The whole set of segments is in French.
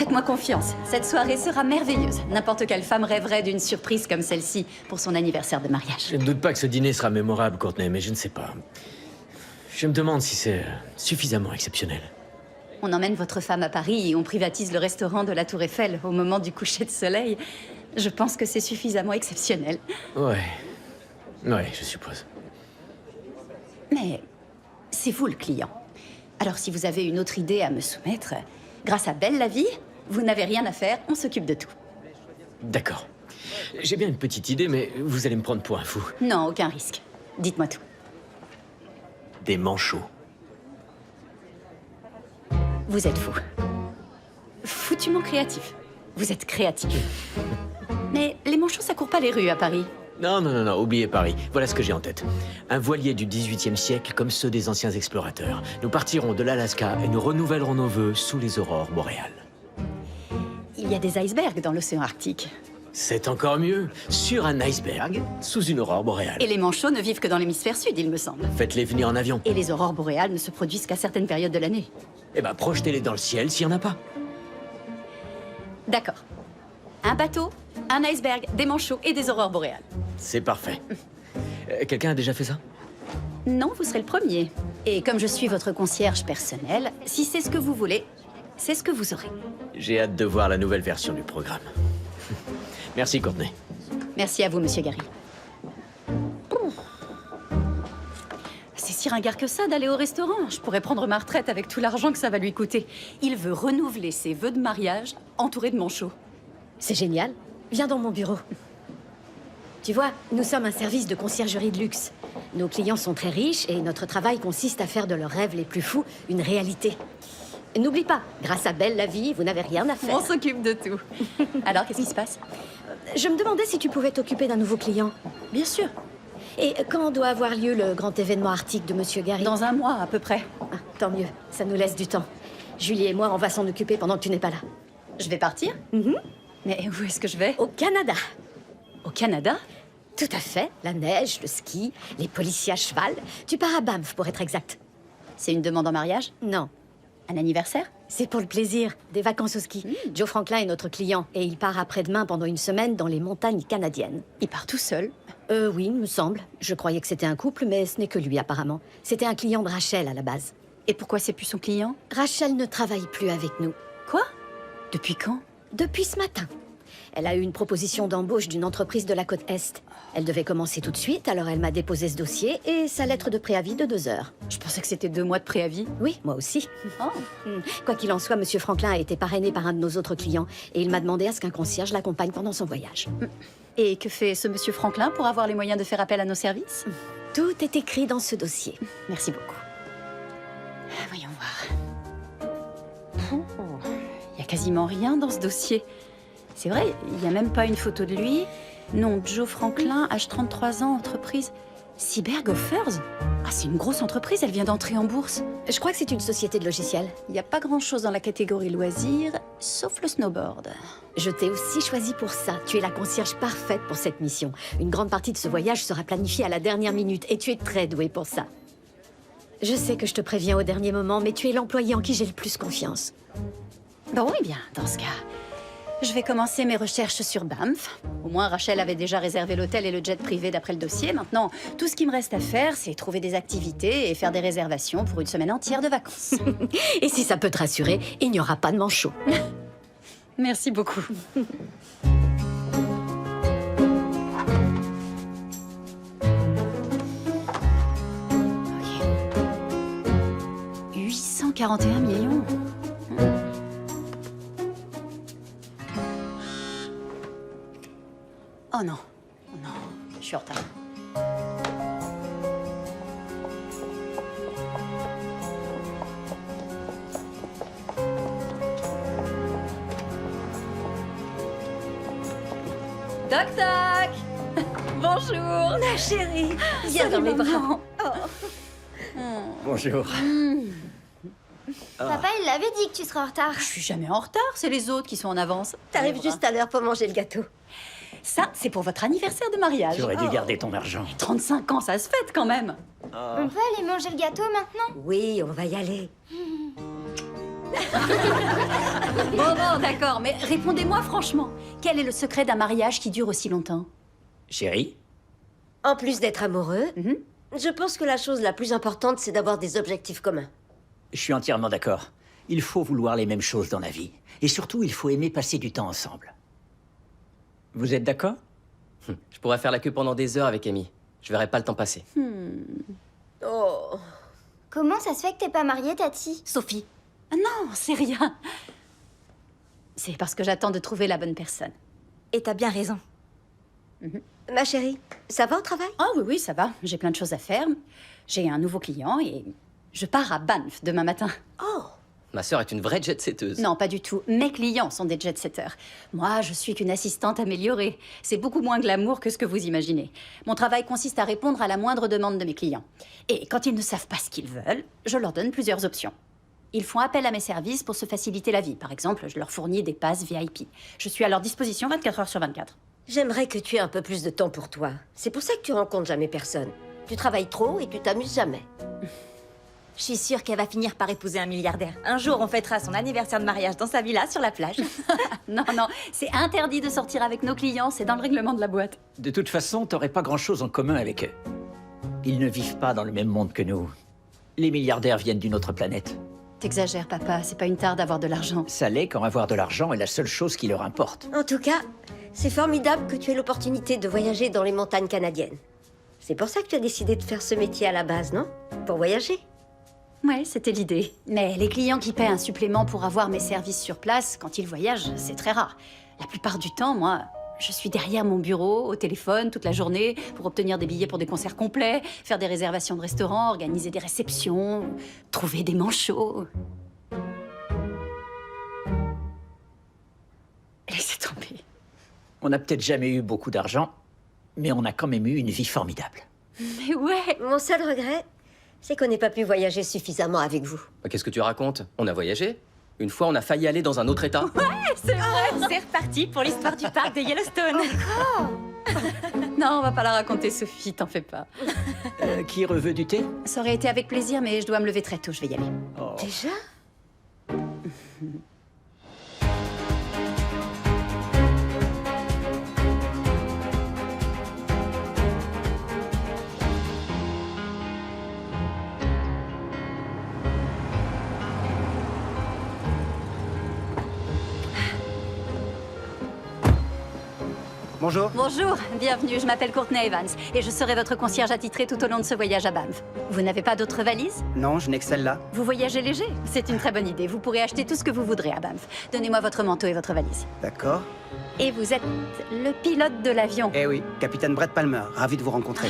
Faites-moi confiance, cette soirée sera merveilleuse. N'importe quelle femme rêverait d'une surprise comme celle-ci pour son anniversaire de mariage. Je ne doute pas que ce dîner sera mémorable, Courtney, mais je ne sais pas. Je me demande si c'est suffisamment exceptionnel. On emmène votre femme à Paris et on privatise le restaurant de la Tour Eiffel au moment du coucher de soleil. Je pense que c'est suffisamment exceptionnel. Ouais, je suppose. Mais c'est vous le client. Alors si vous avez une autre idée à me soumettre, grâce à Belle la Vie, vous n'avez rien à faire, on s'occupe de tout. D'accord. J'ai bien une petite idée, mais vous allez me prendre pour un fou. Non, aucun risque. Dites-moi tout. Des manchots. Vous êtes fou. Foutument créatif. Vous êtes créatif. Mais les manchots, ça court pas les rues à Paris. Non, oubliez Paris. Voilà ce que j'ai en tête. Un voilier du XVIIIe siècle comme ceux des anciens explorateurs. Nous partirons de l'Alaska et nous renouvellerons nos vœux sous les aurores boréales. Il y a des icebergs dans l'océan Arctique. C'est encore mieux. Sur un iceberg, sous une aurore boréale. Et les manchots ne vivent que dans l'hémisphère sud, il me semble. Faites-les venir en avion. Et les aurores boréales ne se produisent qu'à certaines périodes de l'année. Eh ben, projetez-les dans le ciel s'il n'y en a pas. D'accord. Un bateau, un iceberg, des manchots et des aurores boréales. C'est parfait. Quelqu'un a déjà fait ça? Non, vous serez le premier. Et comme je suis votre concierge personnel, si c'est ce que vous voulez, c'est ce que vous aurez. J'ai hâte de voir la nouvelle version du programme. Merci, Courtney. Merci à vous, monsieur Gary. C'est si ringard que ça d'aller au restaurant. Je pourrais prendre ma retraite avec tout l'argent que ça va lui coûter. Il veut renouveler ses vœux de mariage entouré de manchots. C'est génial. Viens dans mon bureau. Tu vois, nous sommes un service de conciergerie de luxe. Nos clients sont très riches et notre travail consiste à faire de leurs rêves les plus fous une réalité. N'oublie pas, grâce à Belle la Vie, vous n'avez rien à faire. On s'occupe de tout. Alors, qu'est-ce qui se passe? Je me demandais si tu pouvais t'occuper d'un nouveau client. Bien sûr. Et quand doit avoir lieu le grand événement arctique de Monsieur Gary? Dans un mois, à peu près. Ah, tant mieux, ça nous laisse du temps. Julie et moi, on va s'en occuper pendant que tu n'es pas là. Je vais partir? Mais où est-ce que je vais? Au Canada. Au Canada? Tout à fait. La neige, le ski, les policiers à cheval. Tu pars à Banff, pour être exact. C'est une demande en mariage? Non. Un anniversaire? C'est pour le plaisir, des vacances au ski. Joe Franklin est notre client et il part après-demain pendant une semaine dans les montagnes canadiennes. Il part tout seul? Oui, me semble. Je croyais que c'était un couple, mais ce n'est que lui apparemment. C'était un client de Rachel à la base. Et pourquoi c'est plus son client? Rachel ne travaille plus avec nous. Quoi? Depuis quand? Depuis ce matin. Elle a eu une proposition d'embauche d'une entreprise de la côte Est. Elle devait commencer tout de suite, alors elle m'a déposé ce dossier et sa lettre de préavis de 2 heures. Je pensais que c'était 2 mois de préavis. Oui, moi aussi. Oh. Quoi qu'il en soit, Monsieur Franklin a été parrainé par un de nos autres clients et il m'a demandé à ce qu'un concierge l'accompagne pendant son voyage. Et que fait ce monsieur Franklin pour avoir les moyens de faire appel à nos services? Tout est écrit dans ce dossier. Merci beaucoup. Voyons voir. Il n'y a quasiment rien dans ce dossier. C'est vrai, il n'y a même pas une photo de lui. Non, Joe Franklin, âge 33 ans, entreprise. Cyberg Offers? Ah, c'est une grosse entreprise, elle vient d'entrer en bourse. Je crois que c'est une société de logiciels. Il n'y a pas grand-chose dans la catégorie loisirs, sauf le snowboard. Je t'ai aussi choisi pour ça. Tu es la concierge parfaite pour cette mission. Une grande partie de ce voyage sera planifiée à la dernière minute et tu es très douée pour ça. Je sais que je te préviens au dernier moment, mais tu es l'employé en qui j'ai le plus confiance. Bon, eh bien, dans ce cas, je vais commencer mes recherches sur Banff. Au moins, Rachel avait déjà réservé l'hôtel et le jet privé d'après le dossier. Maintenant, tout ce qui me reste à faire, c'est trouver des activités et faire des réservations pour une semaine entière de vacances. Et si ça peut te rassurer, il n'y aura pas de manchot. Merci beaucoup. Ok. 841 millions. Oh non, oh non, je suis en retard. Toc toc. Bonjour. Ma chérie, viens dans mes bras. Bonjour. Papa, il l'avait dit que tu serais en retard. Je suis jamais en retard, c'est les autres qui sont en avance. T'arrives juste à l'heure pour manger le gâteau. Ça, c'est pour votre anniversaire de mariage. J'aurais dû garder ton argent. 35 ans, ça se fête quand même. On peut aller manger le gâteau maintenant? Oui, on va y aller. Bon, d'accord, mais répondez-moi franchement. Quel est le secret d'un mariage qui dure aussi longtemps? Chérie, En plus d'être amoureux, Mhm. je pense que la chose la plus importante, c'est d'avoir des objectifs communs. je suis entièrement d'accord. Il faut vouloir les mêmes choses dans la vie. Et surtout, il faut aimer passer du temps ensemble. Vous êtes d'accord? Je pourrais faire la queue pendant des heures avec Amy. Je verrai pas le temps passer. Oh. Comment ça se fait que t'es pas mariée, Tati? Sophie. Ah non, c'est rien. C'est parce que j'attends de trouver la bonne personne. Et t'as bien raison. Ma chérie, ça va au travail? Ah oui, ça va. J'ai plein de choses à faire. J'ai un nouveau client et je pars à Banff demain matin. Oh. Ma sœur est une vraie jet-setteuse. Non, pas du tout. Mes clients sont des jet-setters. Moi, je suis qu'une assistante améliorée. C'est beaucoup moins glamour que ce que vous imaginez. Mon travail consiste à répondre à la moindre demande de mes clients. Et quand ils ne savent pas ce qu'ils veulent, je leur donne plusieurs options. Ils font appel à mes services pour se faciliter la vie. Par exemple, je leur fournis des passes VIP. Je suis à leur disposition 24 heures sur 24. J'aimerais que tu aies un peu plus de temps pour toi. C'est pour ça que tu rencontres jamais personne. Tu travailles trop et tu t'amuses jamais. Je suis sûre qu'elle va finir par épouser un milliardaire. Un jour, on fêtera son anniversaire de mariage dans sa villa sur la plage. Non, c'est interdit de sortir avec nos clients. C'est dans le règlement de la boîte. De toute façon, t'aurais pas grand-chose en commun avec eux. Ils ne vivent pas dans le même monde que nous. Les milliardaires viennent d'une autre planète. T'exagères, papa. C'est pas une tare d'avoir de l'argent. Ça l'est quand avoir de l'argent est la seule chose qui leur importe. En tout cas, c'est formidable que tu aies l'opportunité de voyager dans les montagnes canadiennes. C'est pour ça que tu as décidé de faire ce métier à la base, non? Pour voyager? Ouais, c'était l'idée. Mais les clients qui paient un supplément pour avoir mes services sur place, quand ils voyagent, c'est très rare. La plupart du temps, moi, je suis derrière mon bureau, au téléphone, toute la journée, pour obtenir des billets pour des concerts complets, faire des réservations de restaurants, organiser des réceptions, trouver des manchots. Laissez tomber. On n'a peut-être jamais eu beaucoup d'argent, mais on a quand même eu une vie formidable. Mais ouais. Mon seul regret, c'est qu'on n'ait pas pu voyager suffisamment avec vous. Qu'est-ce que tu racontes? On a voyagé. Une fois, on a failli aller dans un autre état. C'est reparti pour l'histoire du parc de Yellowstone. Non, on va pas la raconter, Sophie, t'en fais pas. Qui reveut du thé? Ça aurait été avec plaisir, mais je dois me lever très tôt, je vais y aller. Oh. Déjà? Bonjour. Bonjour, bienvenue, je m'appelle Courtney Evans et je serai votre concierge attitré tout au long de ce voyage à Banff. Vous n'avez pas d'autres valises? Non, je n'ai que celle-là. Vous voyagez léger? C'est une très bonne idée, vous pourrez acheter tout ce que vous voudrez à Banff. Donnez-moi votre manteau et votre valise. D'accord. Et vous êtes le pilote de l'avion. Eh oui, capitaine Brett Palmer, ravi de vous rencontrer.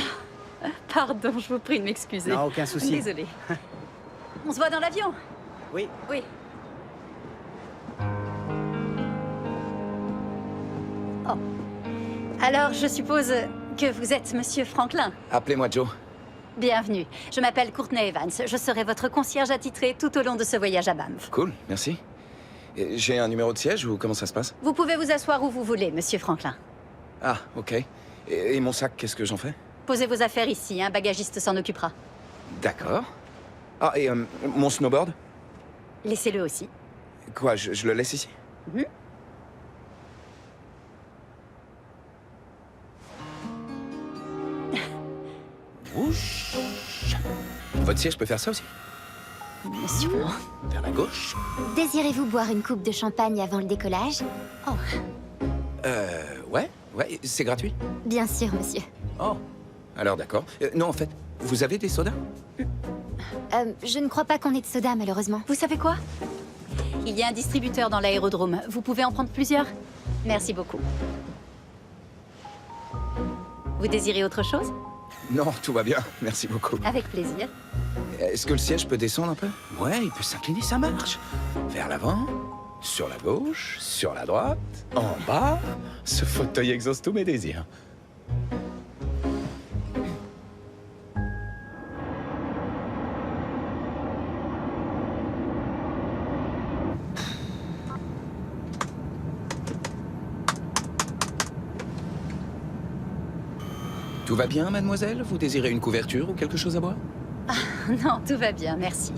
Pardon, je vous prie de m'excuser. Non, aucun souci. Désolée. On se voit dans l'avion? Oui. Oui. Oh. Alors, je suppose que vous êtes Monsieur Franklin. Appelez-moi Joe. Bienvenue. Je m'appelle Courtney Evans. Je serai votre concierge attitré tout au long de ce voyage à Banff. Cool, merci. Et j'ai un numéro de siège ou comment ça se passe? Vous pouvez vous asseoir où vous voulez, Monsieur Franklin. Ah, ok. Et mon sac, qu'est-ce que j'en fais? Posez vos affaires ici, un bagagiste s'en occupera. D'accord. Ah, et mon snowboard? Laissez-le aussi. Quoi, je le laisse ici? Mhm. Ouch. Votre siège peut faire ça aussi? Sûrement. Vers la gauche? Désirez-vous boire une coupe de champagne avant le décollage? Ouais, c'est gratuit? Bien sûr, monsieur. Oh. Alors d'accord. Non, en fait, vous avez des sodas? Je ne crois pas qu'on ait de soda, malheureusement. Vous savez quoi? Il y a un distributeur dans l'aérodrome. Vous pouvez en prendre plusieurs? Merci beaucoup. Vous désirez autre chose? Non, tout va bien, merci beaucoup. Avec plaisir. Est-ce que le siège peut descendre un peu? Ouais, il peut s'incliner, ça marche. Vers l'avant, sur la gauche, sur la droite, en bas. Ce fauteuil exauce tous mes désirs. Tout va bien, mademoiselle? Vous désirez une couverture ou quelque chose à boire? Non, tout va bien, merci.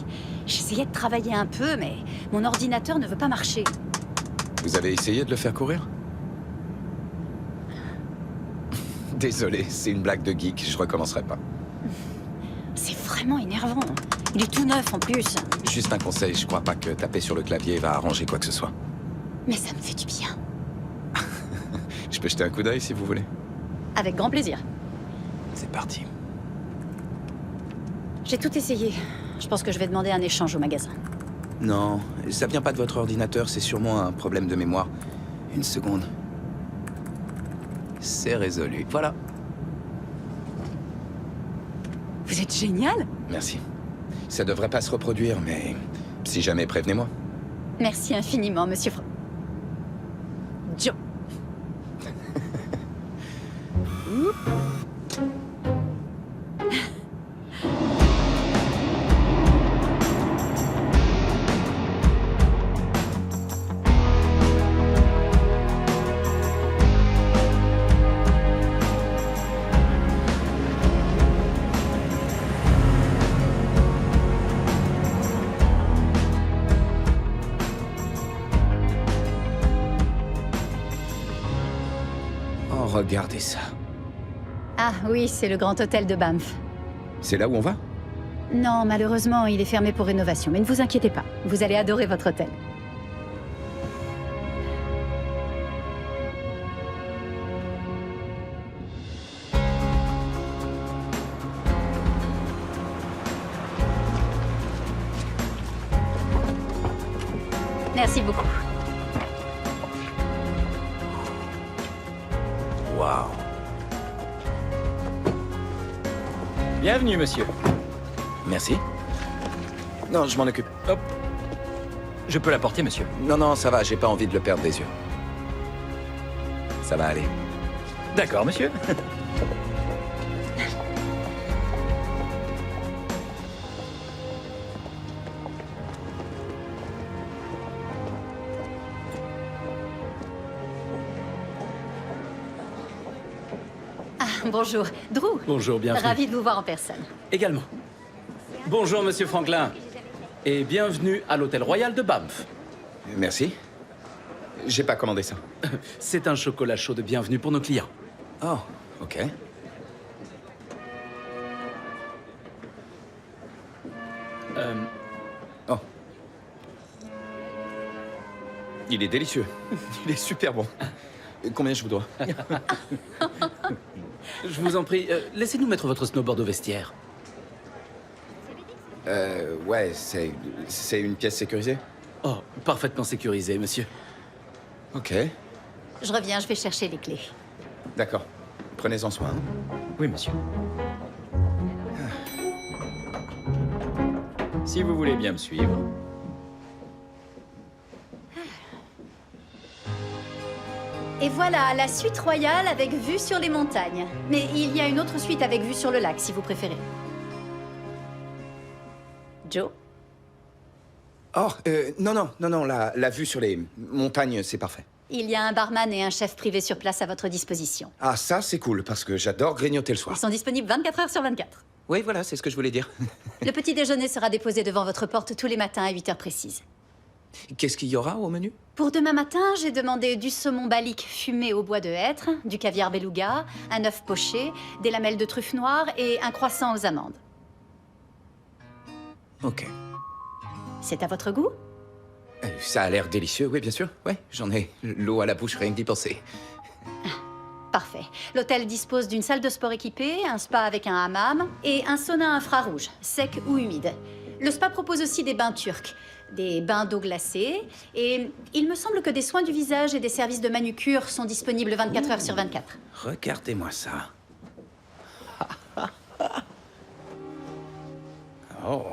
J'essayais de travailler un peu, mais Mon ordinateur ne veut pas marcher. Vous avez essayé de le faire courir? Désolé, c'est une blague de geek, je recommencerai pas. C'est vraiment énervant. Il est tout neuf en plus. Juste un conseil, je crois pas que taper sur le clavier va arranger quoi que ce soit. Mais ça me fait du bien. Je peux jeter un coup d'œil si vous voulez. Avec grand plaisir. C'est parti. J'ai tout essayé. Je pense que je vais demander un échange au magasin. Non, ça vient pas de votre ordinateur, c'est sûrement un problème de mémoire. Une seconde. C'est résolu. Voilà. Vous êtes génial. Merci. Ça devrait pas se reproduire, mais si jamais, prévenez-moi. Merci infiniment, monsieur Joe. Oh, regardez ça. Ah oui, c'est le grand hôtel de Banff. C'est là où on va? Non, malheureusement, il est fermé pour rénovation. Mais ne vous inquiétez pas, vous allez adorer votre hôtel. Merci beaucoup. Waouh. Bienvenue, monsieur. Merci. Non, je m'en occupe. Hop. Je peux l'apporter, monsieur. Non, non, ça va, j'ai pas envie de le perdre des yeux. Ça va aller. D'accord, monsieur. Bonjour. Drew. Bonjour, bienvenue. Ravi de vous voir en personne. Également. Bonjour, monsieur Franklin. Et bienvenue à l'hôtel royal de Banff. Merci. J'ai pas commandé ça. C'est un chocolat chaud de bienvenue pour nos clients. Oh, ok. Oh. Il est délicieux. Il est super bon. Combien je vous dois? Je vous en prie, laissez-nous mettre votre snowboard au vestiaire. Ouais, c'est une pièce sécurisée? Oh, parfaitement sécurisé, monsieur. Ok, Je reviens, je vais chercher les clés. d'accord. Prenez-en soin. Oui, monsieur. Si vous voulez bien me suivre. Et voilà, la suite royale avec vue sur les montagnes. Mais il y a une autre suite avec vue sur le lac, si vous préférez. Joe? Oh, non, la vue sur les montagnes, c'est parfait. Il y a un barman et un chef privé sur place à votre disposition. Ah, ça, c'est cool, parce que j'adore grignoter le Ils soir. sont disponibles 24 heures sur 24. Oui, voilà, c'est ce que je voulais dire. Le petit déjeuner sera déposé devant votre porte tous les matins à 8 heures précises. Qu'est-ce qu'il y aura au menu? Pour demain matin, j'ai demandé du saumon balique fumé au bois de hêtre, du caviar beluga, un œuf poché, des lamelles de truffe noire et un croissant aux amandes. Ok. C'est à votre goût? Ça a l'air délicieux, oui, bien sûr. Ouais, j'en ai l'eau à la bouche, rien que d'y penser. Parfait. L'hôtel dispose d'une salle de sport équipée, un spa avec un hammam et un sauna infrarouge, sec ou humide. Le spa propose aussi des bains turcs, des bains d'eau glacée, et il me semble que des soins du visage et des services de manucure sont disponibles 24 heures sur 24. Regardez-moi ça. Oh.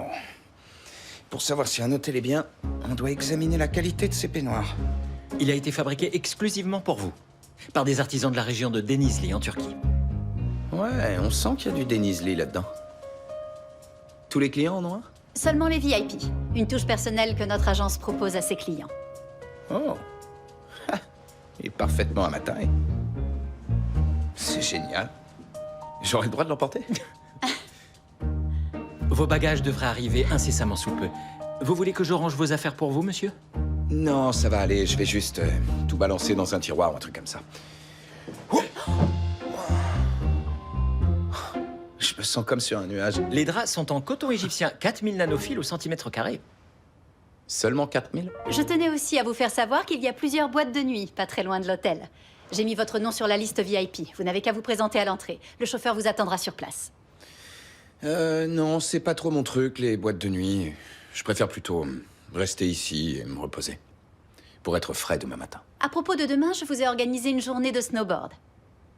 Pour savoir si un hôtel est bien, on doit examiner la qualité de ses peignoirs. Il a été fabriqué exclusivement pour vous, par des artisans de la région de Denizli, en Turquie. Ouais, on sent qu'il y a du Denizli là-dedans. Tous les clients en ont un? Seulement les VIP, une touche personnelle que notre agence propose à ses clients. Oh. Ha, il est parfaitement à ma taille. C'est génial. J'aurai le droit de l'emporter? Vos bagages devraient arriver incessamment sous peu. Vous voulez que je range vos affaires pour vous, monsieur? Non, ça va aller, je vais juste tout balancer dans un tiroir ou un truc comme ça. Oh. Je me sens comme sur un nuage. Les draps sont en coton égyptien, 4000 nanophiles au centimètre carré. Seulement 4000? Je tenais aussi à vous faire savoir qu'il y a plusieurs boîtes de nuit, pas très loin de l'hôtel. J'ai mis votre nom sur la liste VIP. Vous n'avez qu'à vous présenter à l'entrée. Le chauffeur vous attendra sur place. Non, c'est pas trop mon truc, les boîtes de nuit. Je préfère plutôt rester ici et me reposer. Pour être frais demain matin. À propos de demain, je vous ai organisé une journée de snowboard.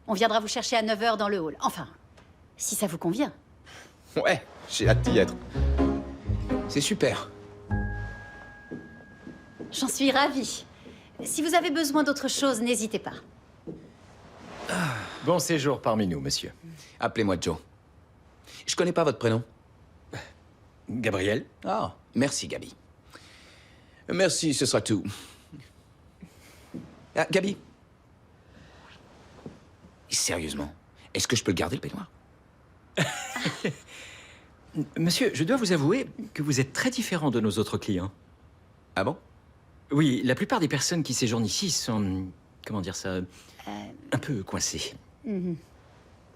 On viendra vous chercher à 9 h dans le hall. Enfin, si ça vous convient. Ouais, j'ai hâte d'y être. C'est super. J'en suis ravie. Si vous avez besoin d'autre chose, n'hésitez pas. Bon séjour parmi nous, monsieur. Appelez-moi Joe. Je connais pas votre prénom. Gabriel? Ah, merci Gabi. Merci, ce sera tout. Ah, Gabi. Sérieusement, est-ce que je peux le garder, le peignoir? Monsieur, je dois vous avouer que vous êtes très différent de nos autres clients. Ah bon? Oui, la plupart des personnes qui séjournent ici sont... comment dire ça? Un peu coincées.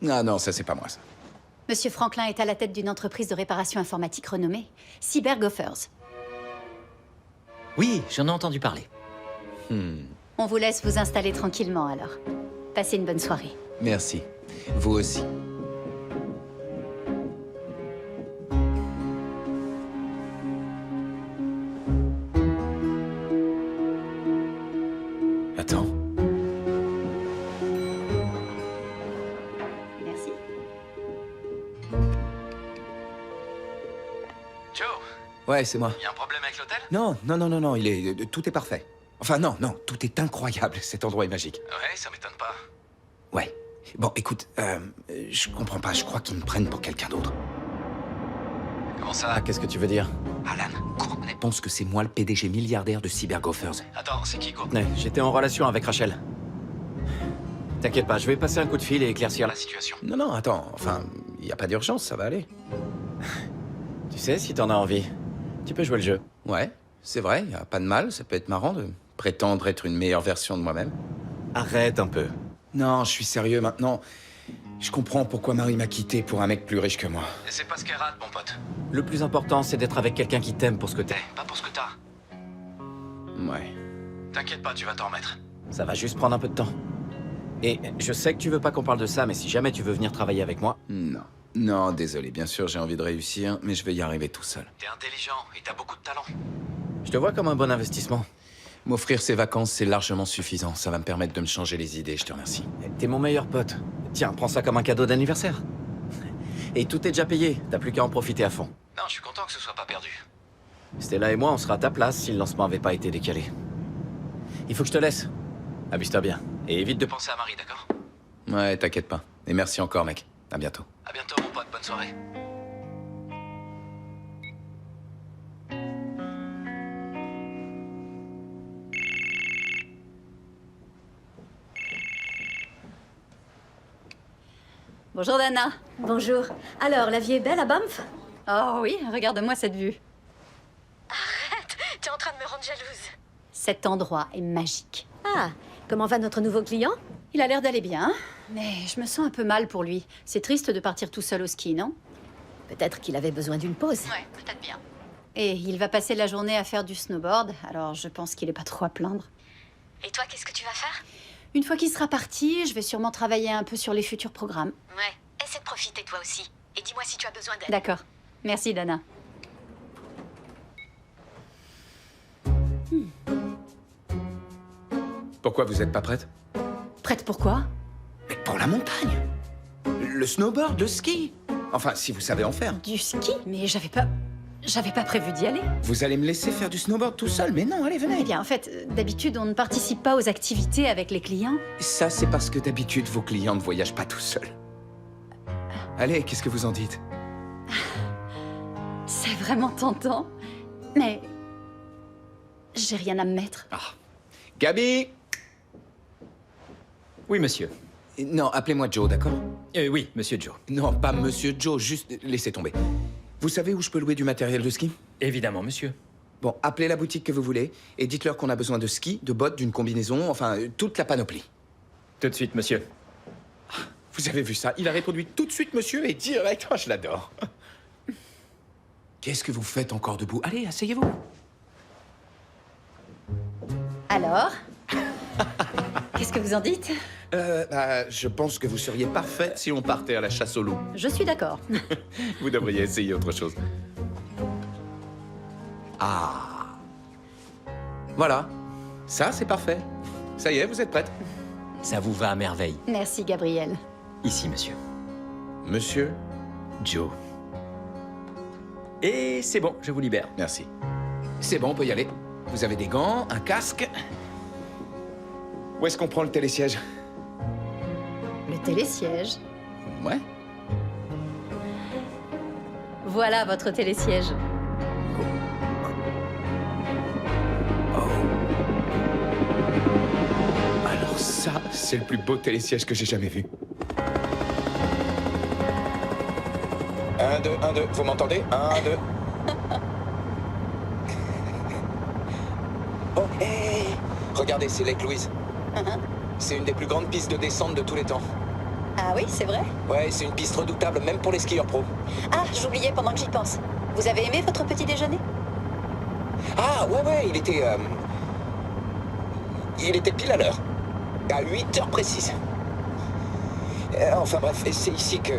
Ah non, ça c'est pas moi, ça. Monsieur Franklin est à la tête d'une entreprise de réparation informatique renommée, Cybergophers. Oui, j'en ai entendu parler. On vous laisse vous installer tranquillement alors. Passez une bonne soirée. Merci. Vous aussi. Attends. Merci. Joe, Ouais, c'est moi. y a un problème avec l'hôtel? Non, tout est parfait. Enfin, non, tout est incroyable. Cet endroit est magique. Ouais, ça m'étonne pas. Ouais. Bon, écoute, je comprends pas. Je crois qu'ils me prennent pour quelqu'un d'autre. Comment ça? Qu'est-ce que tu veux dire? Alan, Courtney pense que c'est moi le PDG milliardaire de Cybergophers. Attends, c'est qui Courtney? J'étais en relation avec Rachel. T'inquiète pas, je vais passer un coup de fil et éclaircir La situation. Non, attends. Enfin, il n'y a pas d'urgence, ça va aller. Tu sais, si t'en as envie, tu peux jouer le jeu. Ouais, c'est vrai, y a pas de mal. Ça peut être marrant de prétendre être une meilleure version de moi-même. Arrête un peu. Non, je suis sérieux maintenant. Je comprends pourquoi Marie m'a quitté pour un mec plus riche que moi. Et c'est pas ce qu'elle rate, mon pote. Le plus important, c'est d'être avec quelqu'un qui t'aime pour ce que t'es. Pas pour ce que t'as. Ouais. T'inquiète pas, tu vas t'en remettre. Ça va juste prendre un peu de temps. Et je sais que tu veux pas qu'on parle de ça, mais si jamais tu veux venir travailler avec moi... Non, désolé. Bien sûr, j'ai envie de réussir, mais je vais y arriver tout seul. T'es intelligent et t'as beaucoup de talent. Je te vois comme un bon investissement. M'offrir ces vacances, c'est largement suffisant. Ça va me permettre de me changer les idées, je te remercie. T'es mon meilleur pote. Tiens, prends ça comme un cadeau d'anniversaire. Et tout est déjà payé, t'as plus qu'à en profiter à fond. Non, je suis content que ce soit pas perdu. Stella et moi, on sera à ta place si le lancement avait pas été décalé. Il faut que je te laisse. Amuse-toi bien. Et évite de penser... Pensez à Marie, d'accord? Ouais, t'inquiète pas. Et merci encore, mec. À bientôt. À bientôt, mon pote. Bonne soirée. Bonjour Dana. Bonjour. Alors, la vie est belle à Banff? Oh oui, regarde-moi cette vue. T'es en train de me rendre jalouse. Cet endroit est magique. Ah, comment va notre nouveau client? Il a l'air d'aller bien, mais je me sens un peu mal pour lui. C'est triste de partir tout seul au ski, non? Peut-être qu'il avait besoin d'une pause. Ouais, peut-être bien. Et il va passer la journée à faire du snowboard, alors je pense qu'il est pas trop à plaindre. Et toi, qu'est-ce que tu vas faire? Une fois qu'il sera parti, je vais sûrement travailler un peu sur les futurs programmes. Ouais, essaie de profiter toi aussi. Et dis-moi si tu as besoin d'aide. D'accord. Merci Dana. Pourquoi vous êtes pas prête? Prête pour quoi? Mais pour la montagne. Le snowboard, le ski. Enfin, si vous savez en faire. Du ski? Mais j'avais pas prévu d'y aller. Vous allez me laisser faire du snowboard tout seul? Mais non, allez, Eh venez. bien, en fait, d'habitude, on ne participe pas aux activités avec les clients. Ça, c'est parce que d'habitude, vos clients ne voyagent pas tout seuls. Allez, qu'est-ce que vous en dites? C'est vraiment tentant. Mais... j'ai rien à me mettre. Gabi! Oui, monsieur. Non, appelez-moi Joe, d'accord? Oui, monsieur Joe. Non, pas Monsieur Joe, juste laissez tomber. Vous savez où je peux louer du matériel de ski? Évidemment, monsieur. Bon, appelez la boutique que vous voulez et dites-leur qu'on a besoin de skis, de bottes, d'une combinaison, enfin, toute la panoplie. Tout de suite, monsieur. Vous avez vu ça? Il a répondu tout de suite, monsieur, et direct. Oh, je l'adore. Qu'est-ce que vous faites encore debout? Allez, asseyez-vous. Alors? Qu'est-ce que vous en dites? Je pense que vous seriez parfaite si on partait à la chasse au loup. Je suis d'accord. Vous devriez essayer autre chose. Ah. Voilà. Ça, c'est parfait. Ça y est, vous êtes prête? Ça vous va à merveille. Merci, Gabriel. Ici, monsieur. Monsieur Joe. Et c'est bon, je vous libère. Merci. C'est bon, on peut y aller. Vous avez des gants, un casque. Où est-ce qu'on prend le télésiège? Le télésiège. Ouais. Voilà votre télésiège. Alors ça, c'est le plus beau télésiège que j'ai jamais vu. 1, 2, 1, 2. Vous m'entendez? 1, 2. Oh, hey! Regardez, c'est Lake Louise. C'est une des plus grandes pistes de descente de tous les temps. Ah oui, c'est vrai? Ouais, c'est une piste redoutable, même pour les skieurs pros. Ah, j'oubliais pendant que j'y pense. Vous avez aimé votre petit déjeuner? Ah, ouais, il était... Il était pile à l'heure. À 8 heures précises. Enfin bref, c'est ici que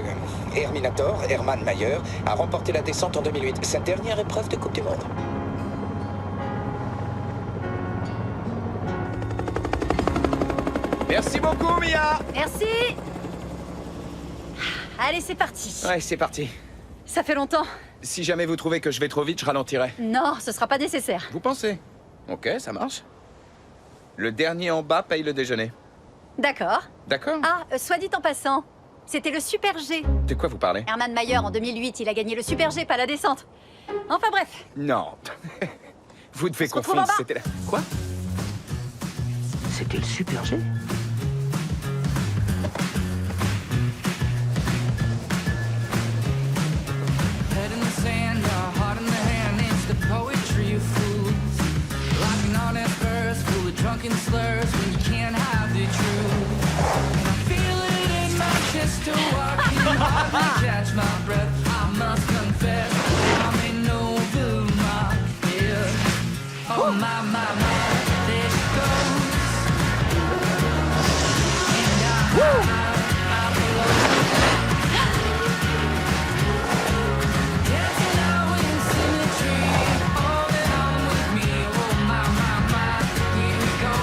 Herman Mayer, a remporté la descente en 2008, sa dernière épreuve de Coupe du Monde. Merci beaucoup, Mia! Merci! Allez, c'est parti. Ouais, c'est parti. Ça fait longtemps. Si jamais vous trouvez que je vais trop vite, je ralentirai. Non, ce sera pas nécessaire. Vous pensez? Ok, ça marche. Le dernier en bas paye le déjeuner. D'accord. D'accord? Ah, soit dit en passant, c'était le Super G. De quoi vous parlez? Herman Mayer, en 2008, il a gagné le Super G, pas la descente. Enfin bref. Non. Vous devez On se retrouve en confondre, bas. c'était la... Quoi? C'était le Super G? Head in the sand, heart in the hand, it's the poetry of fools. Like an honest verse full of drunken slurs when you can't hide the truth. And I feel it in my chest to walk in, hardly catch my breath. I must confess, I'm in over my head. Oh my, there she goes. And I float. Dancing now in symmetry, holding on with me. Oh my, here we go.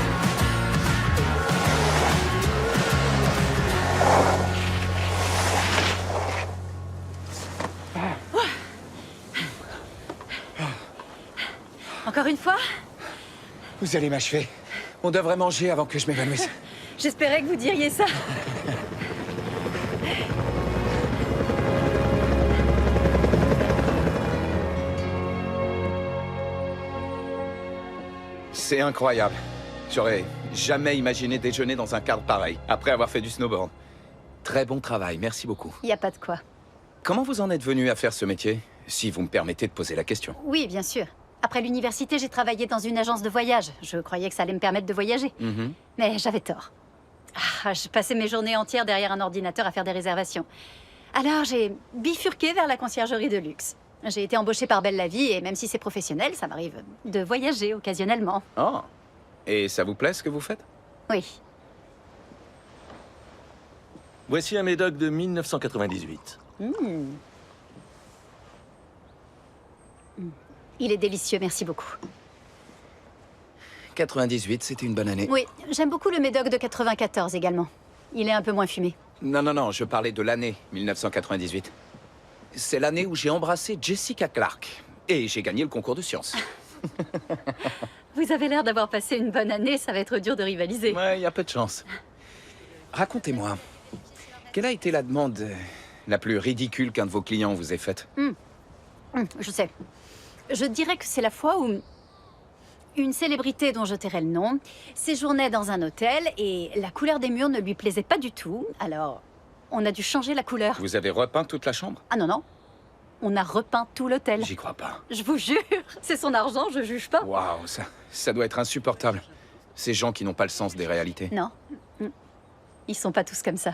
Encore une fois? Vous allez m'achever. On devrait manger avant que je m'évanouisse. J'espérais que vous diriez ça. C'est incroyable. J'aurais jamais imaginé déjeuner dans un cadre pareil, après avoir fait du snowboard. Très bon travail, merci beaucoup. Y a pas de quoi. Comment vous en êtes venu à faire ce métier, si vous me permettez de poser la question? Oui, bien sûr. Après l'université, j'ai travaillé dans une agence de voyage. Je croyais que ça allait me permettre de voyager. Mais j'avais tort. Ah, je passais mes journées entières derrière un ordinateur à faire des réservations. Alors j'ai bifurqué vers la conciergerie de luxe. J'ai été embauchée par Belle la Vie et même si c'est professionnel, ça m'arrive de voyager occasionnellement. Oh. Et ça vous plaît ce que vous faites? Oui. Voici un médoc de 1998. Il est délicieux, merci beaucoup. 98, c'était une bonne année. Oui, j'aime beaucoup le médoc de 94 également. Il est un peu moins fumé. Non, je parlais de l'année 1998. C'est l'année où j'ai embrassé Jessica Clarke. Et j'ai gagné le concours de sciences. Vous avez l'air d'avoir passé une bonne année, ça va être dur de rivaliser. Ouais, il y a peu de chance. Racontez-moi, quelle a été la demande la plus ridicule qu'un de vos clients vous ait faite? Je sais. Je dirais que c'est la fois où une célébrité dont je tairai le nom séjournait dans un hôtel et la couleur des murs ne lui plaisait pas du tout. Alors, on a dû changer la couleur. Vous avez repeint toute la chambre? Ah non, non. On a repeint tout l'hôtel. J'y crois pas. Je vous jure, c'est son argent, je juge pas. Waouh, ça doit être insupportable. Ces gens qui n'ont pas le sens des réalités. Non. Ils sont pas tous comme ça.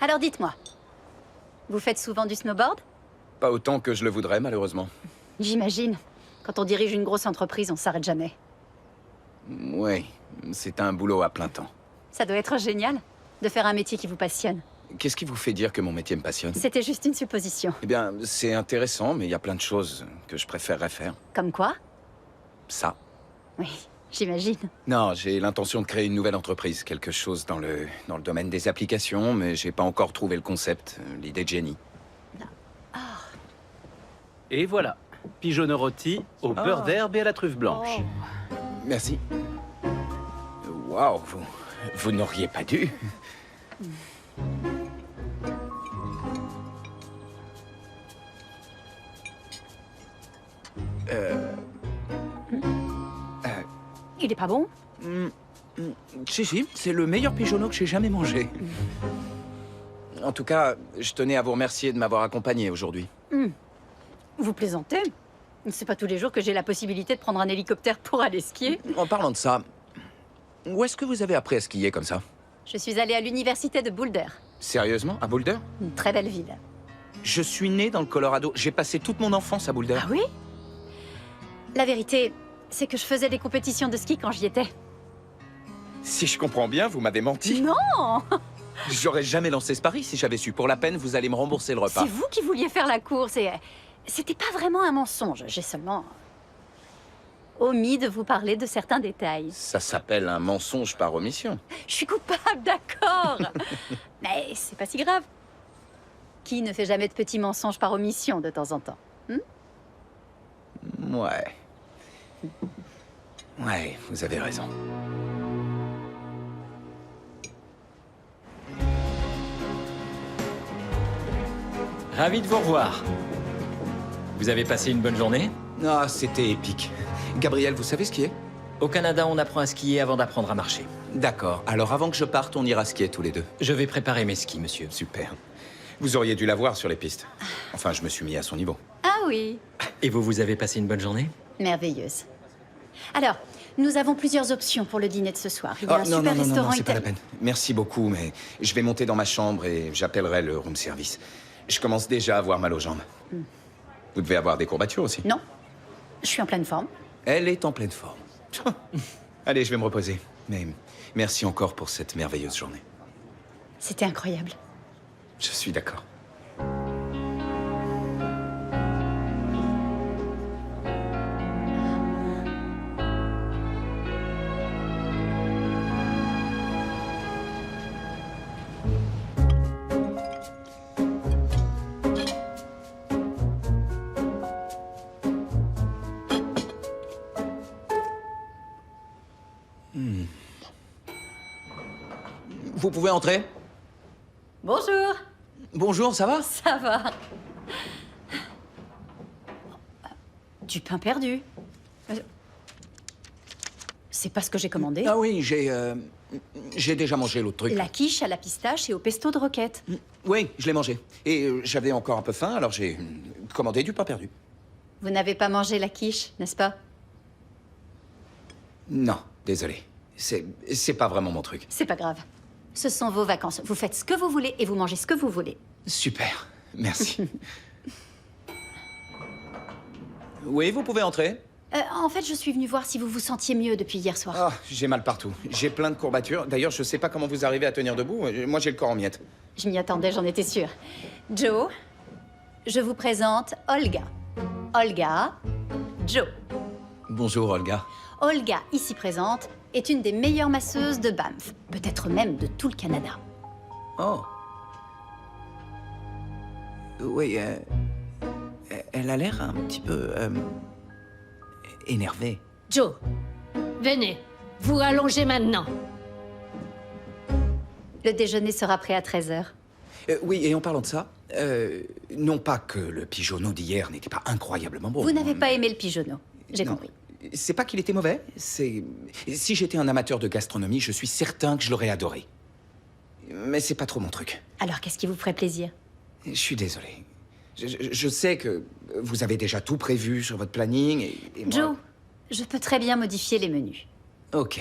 Alors dites-moi, vous faites souvent du snowboard? Pas autant que je le voudrais, malheureusement. J'imagine. Quand on dirige une grosse entreprise, on s'arrête jamais. Oui, c'est un boulot à plein temps. Ça doit être génial de faire un métier qui vous passionne. Qu'est-ce qui vous fait dire que mon métier me passionne? C'était juste une supposition. Eh bien, c'est intéressant, mais il y a plein de choses que je préférerais faire. Comme quoi? Ça. Oui, j'imagine. Non, j'ai l'intention de créer une nouvelle entreprise, quelque chose dans le domaine des applications, mais j'ai pas encore trouvé le concept, l'idée de génie. Et voilà. Pigeonneau rôti au beurre d'herbe et à la truffe blanche. Merci. Waouh, vous n'auriez pas dû. Il est pas bon? Si, c'est le meilleur pigeonneau que j'ai jamais mangé. En tout cas, je tenais à vous remercier de m'avoir accompagné aujourd'hui. Vous plaisantez? C'est pas tous les jours que j'ai la possibilité de prendre un hélicoptère pour aller skier. En parlant de ça, où est-ce que vous avez appris à skier comme ça? Je suis allée à l'université de Boulder. Sérieusement, à Boulder? Une très belle ville. Je suis né dans le Colorado. J'ai passé toute mon enfance à Boulder. Ah oui? La vérité, c'est que je faisais des compétitions de ski quand j'y étais. Si je comprends bien, vous m'avez menti. Non! J'aurais jamais lancé ce pari si j'avais su. Pour la peine, vous allez me rembourser le repas. C'est vous qui vouliez faire la course et... C'était pas vraiment un mensonge. J'ai seulement... omis de vous parler de certains détails. Ça s'appelle un mensonge par omission. Je suis coupable, d'accord. Mais c'est pas si grave. Qui ne fait jamais de petits mensonges par omission de temps en temps? Ouais. Ouais, vous avez raison. Ravi de vous revoir. Vous avez passé une bonne journée? Ah, c'était épique. Gabriel, vous savez skier? Au Canada, on apprend à skier avant d'apprendre à marcher. D'accord. Alors avant que je parte, on ira skier tous les deux. Je vais préparer mes skis, monsieur. Super. Vous auriez dû la voir sur les pistes. Enfin, je me suis mis à son niveau. Ah oui. Et vous avez passé une bonne journée? Merveilleuse. Alors, nous avons plusieurs options pour le dîner de ce soir. Il y a un super restaurant c'est pas la italien. peine. Merci beaucoup, mais je vais monter dans ma chambre et j'appellerai le room service. Je commence déjà à avoir mal aux jambes. Vous devez avoir des courbatures aussi. Non. Je suis en pleine forme. Elle est en pleine forme. Allez, je vais me reposer. Mais merci encore pour cette merveilleuse journée. C'était incroyable. Je suis d'accord. Vous pouvez entrer? Bonjour. Bonjour, ça va? Ça va. Du pain perdu. C'est pas ce que j'ai commandé. Ah oui, j'ai déjà mangé l'autre truc. La quiche à la pistache et au pesto de roquette. Oui, je l'ai mangé. Et j'avais encore un peu faim, alors j'ai commandé du pain perdu. Vous n'avez pas mangé la quiche, n'est-ce pas? Non, désolé. C'est pas vraiment mon truc. C'est pas grave. Ce sont vos vacances. Vous faites ce que vous voulez et vous mangez ce que vous voulez. Super, merci. Oui, vous pouvez entrer. En fait, je suis venue voir si vous vous sentiez mieux depuis hier soir. Ah, j'ai mal partout. J'ai plein de courbatures. D'ailleurs, je sais pas comment vous arrivez à tenir debout. Moi, j'ai le corps en miettes. Je m'y attendais, j'en étais sûre. Joe, je vous présente Olga. Olga, Joe. Bonjour, Olga. Olga, ici présente, est une des meilleures masseuses de Banff. Peut-être même de tout le Canada. Oh. Oui, elle a l'air un petit peu... énervée. Joe, venez, vous allongez maintenant. Le déjeuner sera prêt à 13h. Oui, et en parlant de ça, non pas que le pigeonneau d'hier n'était pas incroyablement bon. Vous n'avez pas aimé le pigeonneau, j'ai compris. C'est pas qu'il était mauvais, c'est... Si j'étais un amateur de gastronomie, je suis certain que je l'aurais adoré. Mais c'est pas trop mon truc. Alors, qu'est-ce qui vous ferait plaisir? Je suis désolé. Je sais que vous avez déjà tout prévu sur votre planning et moi... Joe, je peux très bien modifier les menus. Ok.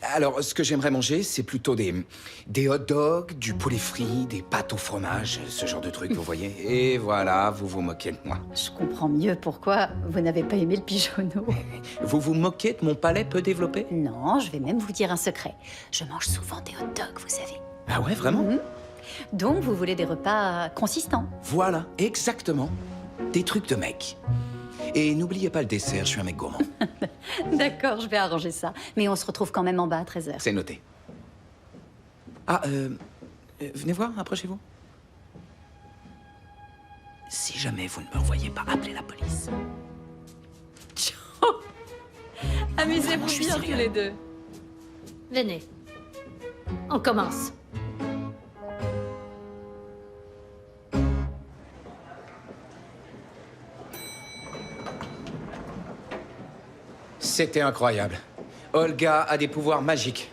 Alors, ce que j'aimerais manger, c'est plutôt des hot dogs, du poulet frit, des pâtes au fromage, ce genre de trucs, vous voyez. Et voilà, vous vous moquez de moi. Je comprends mieux pourquoi vous n'avez pas aimé le pigeonneau. Vous vous moquez de mon palais peu développé? Non, je vais même vous dire un secret. Je mange souvent des hot dogs, vous savez. Ah ouais, vraiment? Donc, vous voulez des repas consistants. Voilà, exactement. Des trucs de mec. Et n'oubliez pas le dessert, je suis un mec gourmand. D'accord, je vais arranger ça. Mais on se retrouve quand même en bas à 13h. C'est noté. Ah, venez voir, approchez-vous. Si jamais vous ne me revoyez pas, appelez la police. Amusez-vous Je suis bien sérieux. tous les deux. Venez. On commence. C'était incroyable. Olga a des pouvoirs magiques.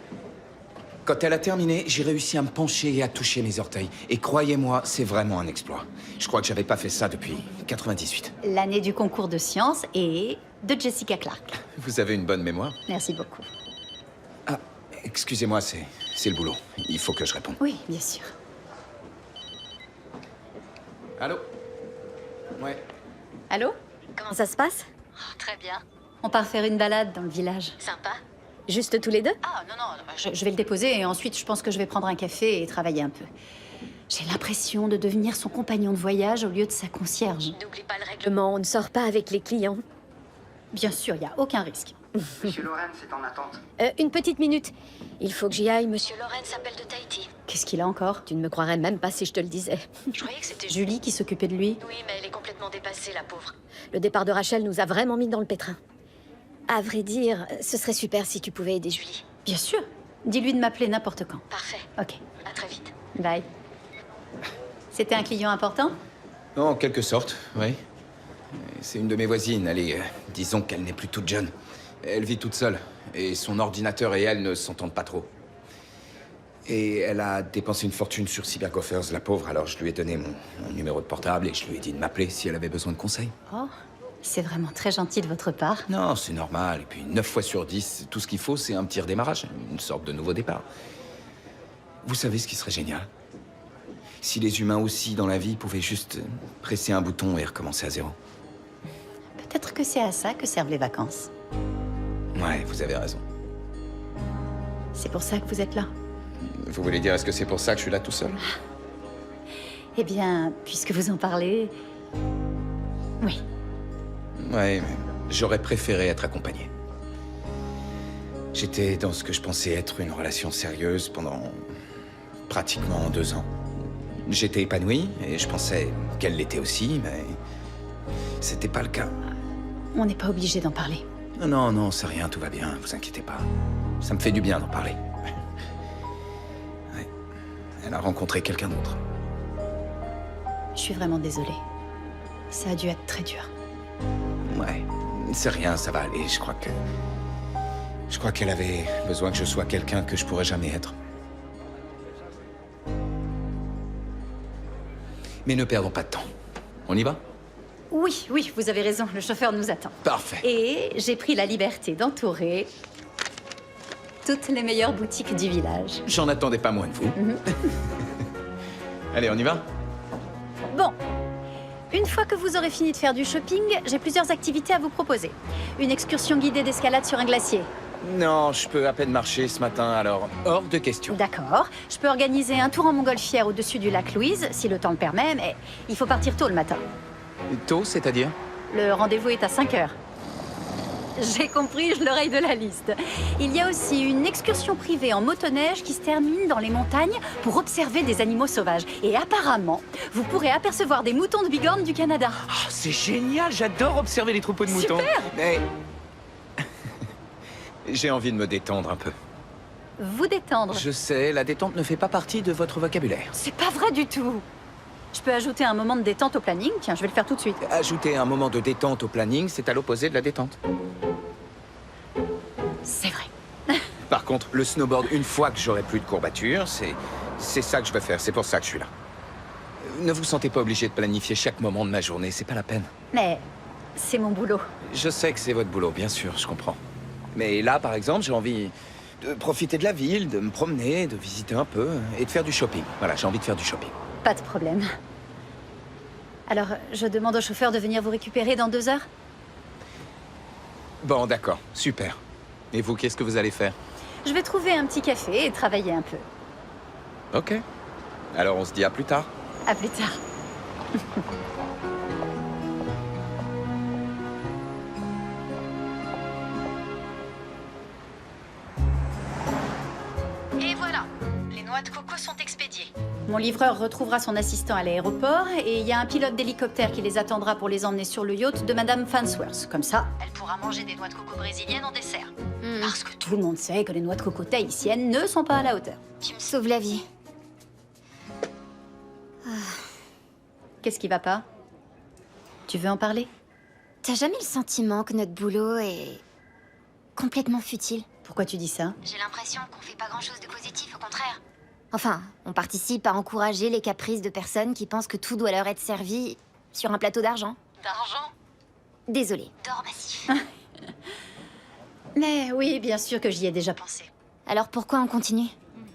Quand elle a terminé, j'ai réussi à me pencher et à toucher mes orteils. Et croyez-moi, c'est vraiment un exploit. Je crois que j'avais pas fait ça depuis 98. L'année du concours de sciences et de Jessica Clark. Vous avez une bonne mémoire. Merci beaucoup. Ah, excusez-moi, c'est le boulot. Il faut que je réponde. Oui, bien sûr. Allô? Ouais. Allô? Comment ça se passe? Très bien. On part faire une balade dans le village. Sympa. Juste tous les deux? Ah, non, je vais le déposer et ensuite je pense que je vais prendre un café et travailler un peu. J'ai l'impression de devenir son compagnon de voyage au lieu de sa concierge. N'oublie pas le règlement, on ne sort pas avec les clients. Bien sûr, il n'y a aucun risque. Monsieur Lorenz est en attente. Une petite minute. Il faut que j'y aille, Monsieur Lorenz s'appelle de Tahiti. Qu'est-ce qu'il a encore? Tu ne me croirais même pas si je te le disais. Je croyais que c'était Julie qui s'occupait de lui. Oui, mais elle est complètement dépassée, la pauvre. Le départ de Rachel nous a vraiment mis dans le pétrin. À vrai dire, ce serait super si tu pouvais aider Julie. Bien sûr. Dis-lui de m'appeler n'importe quand. Parfait. Ok. À très vite. Bye. C'était un client important? En quelque sorte, oui. C'est une de mes voisines. Allez, disons qu'elle n'est plus toute jeune. Elle vit toute seule. Et son ordinateur et elle ne s'entendent pas trop. Et elle a dépensé une fortune sur cybercoffers, la pauvre. Alors je lui ai donné mon numéro de portable et je lui ai dit de m'appeler si elle avait besoin de conseils. Oh, c'est vraiment très gentil de votre part. Non, c'est normal. Et puis 9 fois sur 10, tout ce qu'il faut, c'est un petit redémarrage. Une sorte de nouveau départ. Vous savez ce qui serait génial? Si les humains aussi, dans la vie, pouvaient juste presser un bouton et recommencer à zéro. Peut-être que c'est à ça que servent les vacances. Ouais, vous avez raison. C'est pour ça que vous êtes là. Vous voulez dire, est-ce que c'est pour ça que je suis là tout seul? Eh bien, puisque vous en parlez... Oui. Ouais, mais j'aurais préféré être accompagné. J'étais dans ce que je pensais être une relation sérieuse pendant pratiquement 2 ans. J'étais épanoui et je pensais qu'elle l'était aussi, mais c'était pas le cas. On n'est pas obligé d'en parler. Non, c'est rien, tout va bien, vous inquiétez pas. Ça me fait du bien d'en parler. Ouais. Elle a rencontré quelqu'un d'autre. Je suis vraiment désolée. Ça a dû être très dur. Ouais, c'est rien, ça va aller, Je crois qu'elle avait besoin que je sois quelqu'un que je pourrais jamais être. Mais ne perdons pas de temps. On y va? Oui, vous avez raison, le chauffeur nous attend. Parfait. Et j'ai pris la liberté d'entourer toutes les meilleures boutiques du village. J'en attendais pas moins de vous. Allez, on y va? Bon, une fois que vous aurez fini de faire du shopping, j'ai plusieurs activités à vous proposer. Une excursion guidée d'escalade sur un glacier. Non, je peux à peine marcher ce matin, alors hors de question. D'accord. Je peux organiser un tour en montgolfière au-dessus du lac Louise, si le temps le permet, mais il faut partir tôt le matin. Tôt, c'est-à-dire? Le rendez-vous est à 5 heures. J'ai compris, je l'oreille de la liste. Il y a aussi une excursion privée en motoneige qui se termine dans les montagnes pour observer des animaux sauvages. Et apparemment, vous pourrez apercevoir des moutons de bigorne du Canada. Oh, c'est génial, j'adore observer les troupeaux de moutons. Super. Mais... j'ai envie de me détendre un peu. Vous détendre? Je sais, la détente ne fait pas partie de votre vocabulaire. C'est pas vrai du tout. Je peux ajouter un moment de détente au planning. Tiens, je vais le faire tout de suite. Ajouter un moment de détente au planning, c'est à l'opposé de la détente. C'est vrai. Par contre, le snowboard, une fois que j'aurai plus de courbatures, c'est ça que je veux faire. C'est pour ça que je suis là. Ne vous sentez pas obligé de planifier chaque moment de ma journée, c'est pas la peine. Mais c'est mon boulot. Je sais que c'est votre boulot, bien sûr, je comprends. Mais là, par exemple, j'ai envie de profiter de la ville, de me promener, de visiter un peu et de faire du shopping. Voilà, j'ai envie de faire du shopping. Pas de problème. Alors, je demande au chauffeur de venir vous récupérer dans 2 heures? Bon, d'accord, super. Et vous, qu'est-ce que vous allez faire? Je vais trouver un petit café et travailler un peu. Ok. Alors on se dit à plus tard. À plus tard. Et voilà, les noix de coco sont expédiées. Mon livreur retrouvera son assistant à l'aéroport et il y a un pilote d'hélicoptère qui les attendra pour les emmener sur le yacht de Madame Fansworth. Comme ça, elle pourra manger des noix de coco brésiliennes en dessert. Parce que tout le monde sait que les noix de coco tahitiennes ne sont pas à la hauteur. Tu me sauves la vie. Qu'est-ce qui va pas? Tu veux en parler? T'as jamais le sentiment que notre boulot est complètement futile? Pourquoi tu dis ça? J'ai l'impression qu'on fait pas grand-chose de positif, au contraire. Enfin, on participe à encourager les caprices de personnes qui pensent que tout doit leur être servi sur un plateau d'argent. D'argent? Désolée, d'or massif. Mais oui, bien sûr que j'y ai déjà pensé. Alors pourquoi on continue?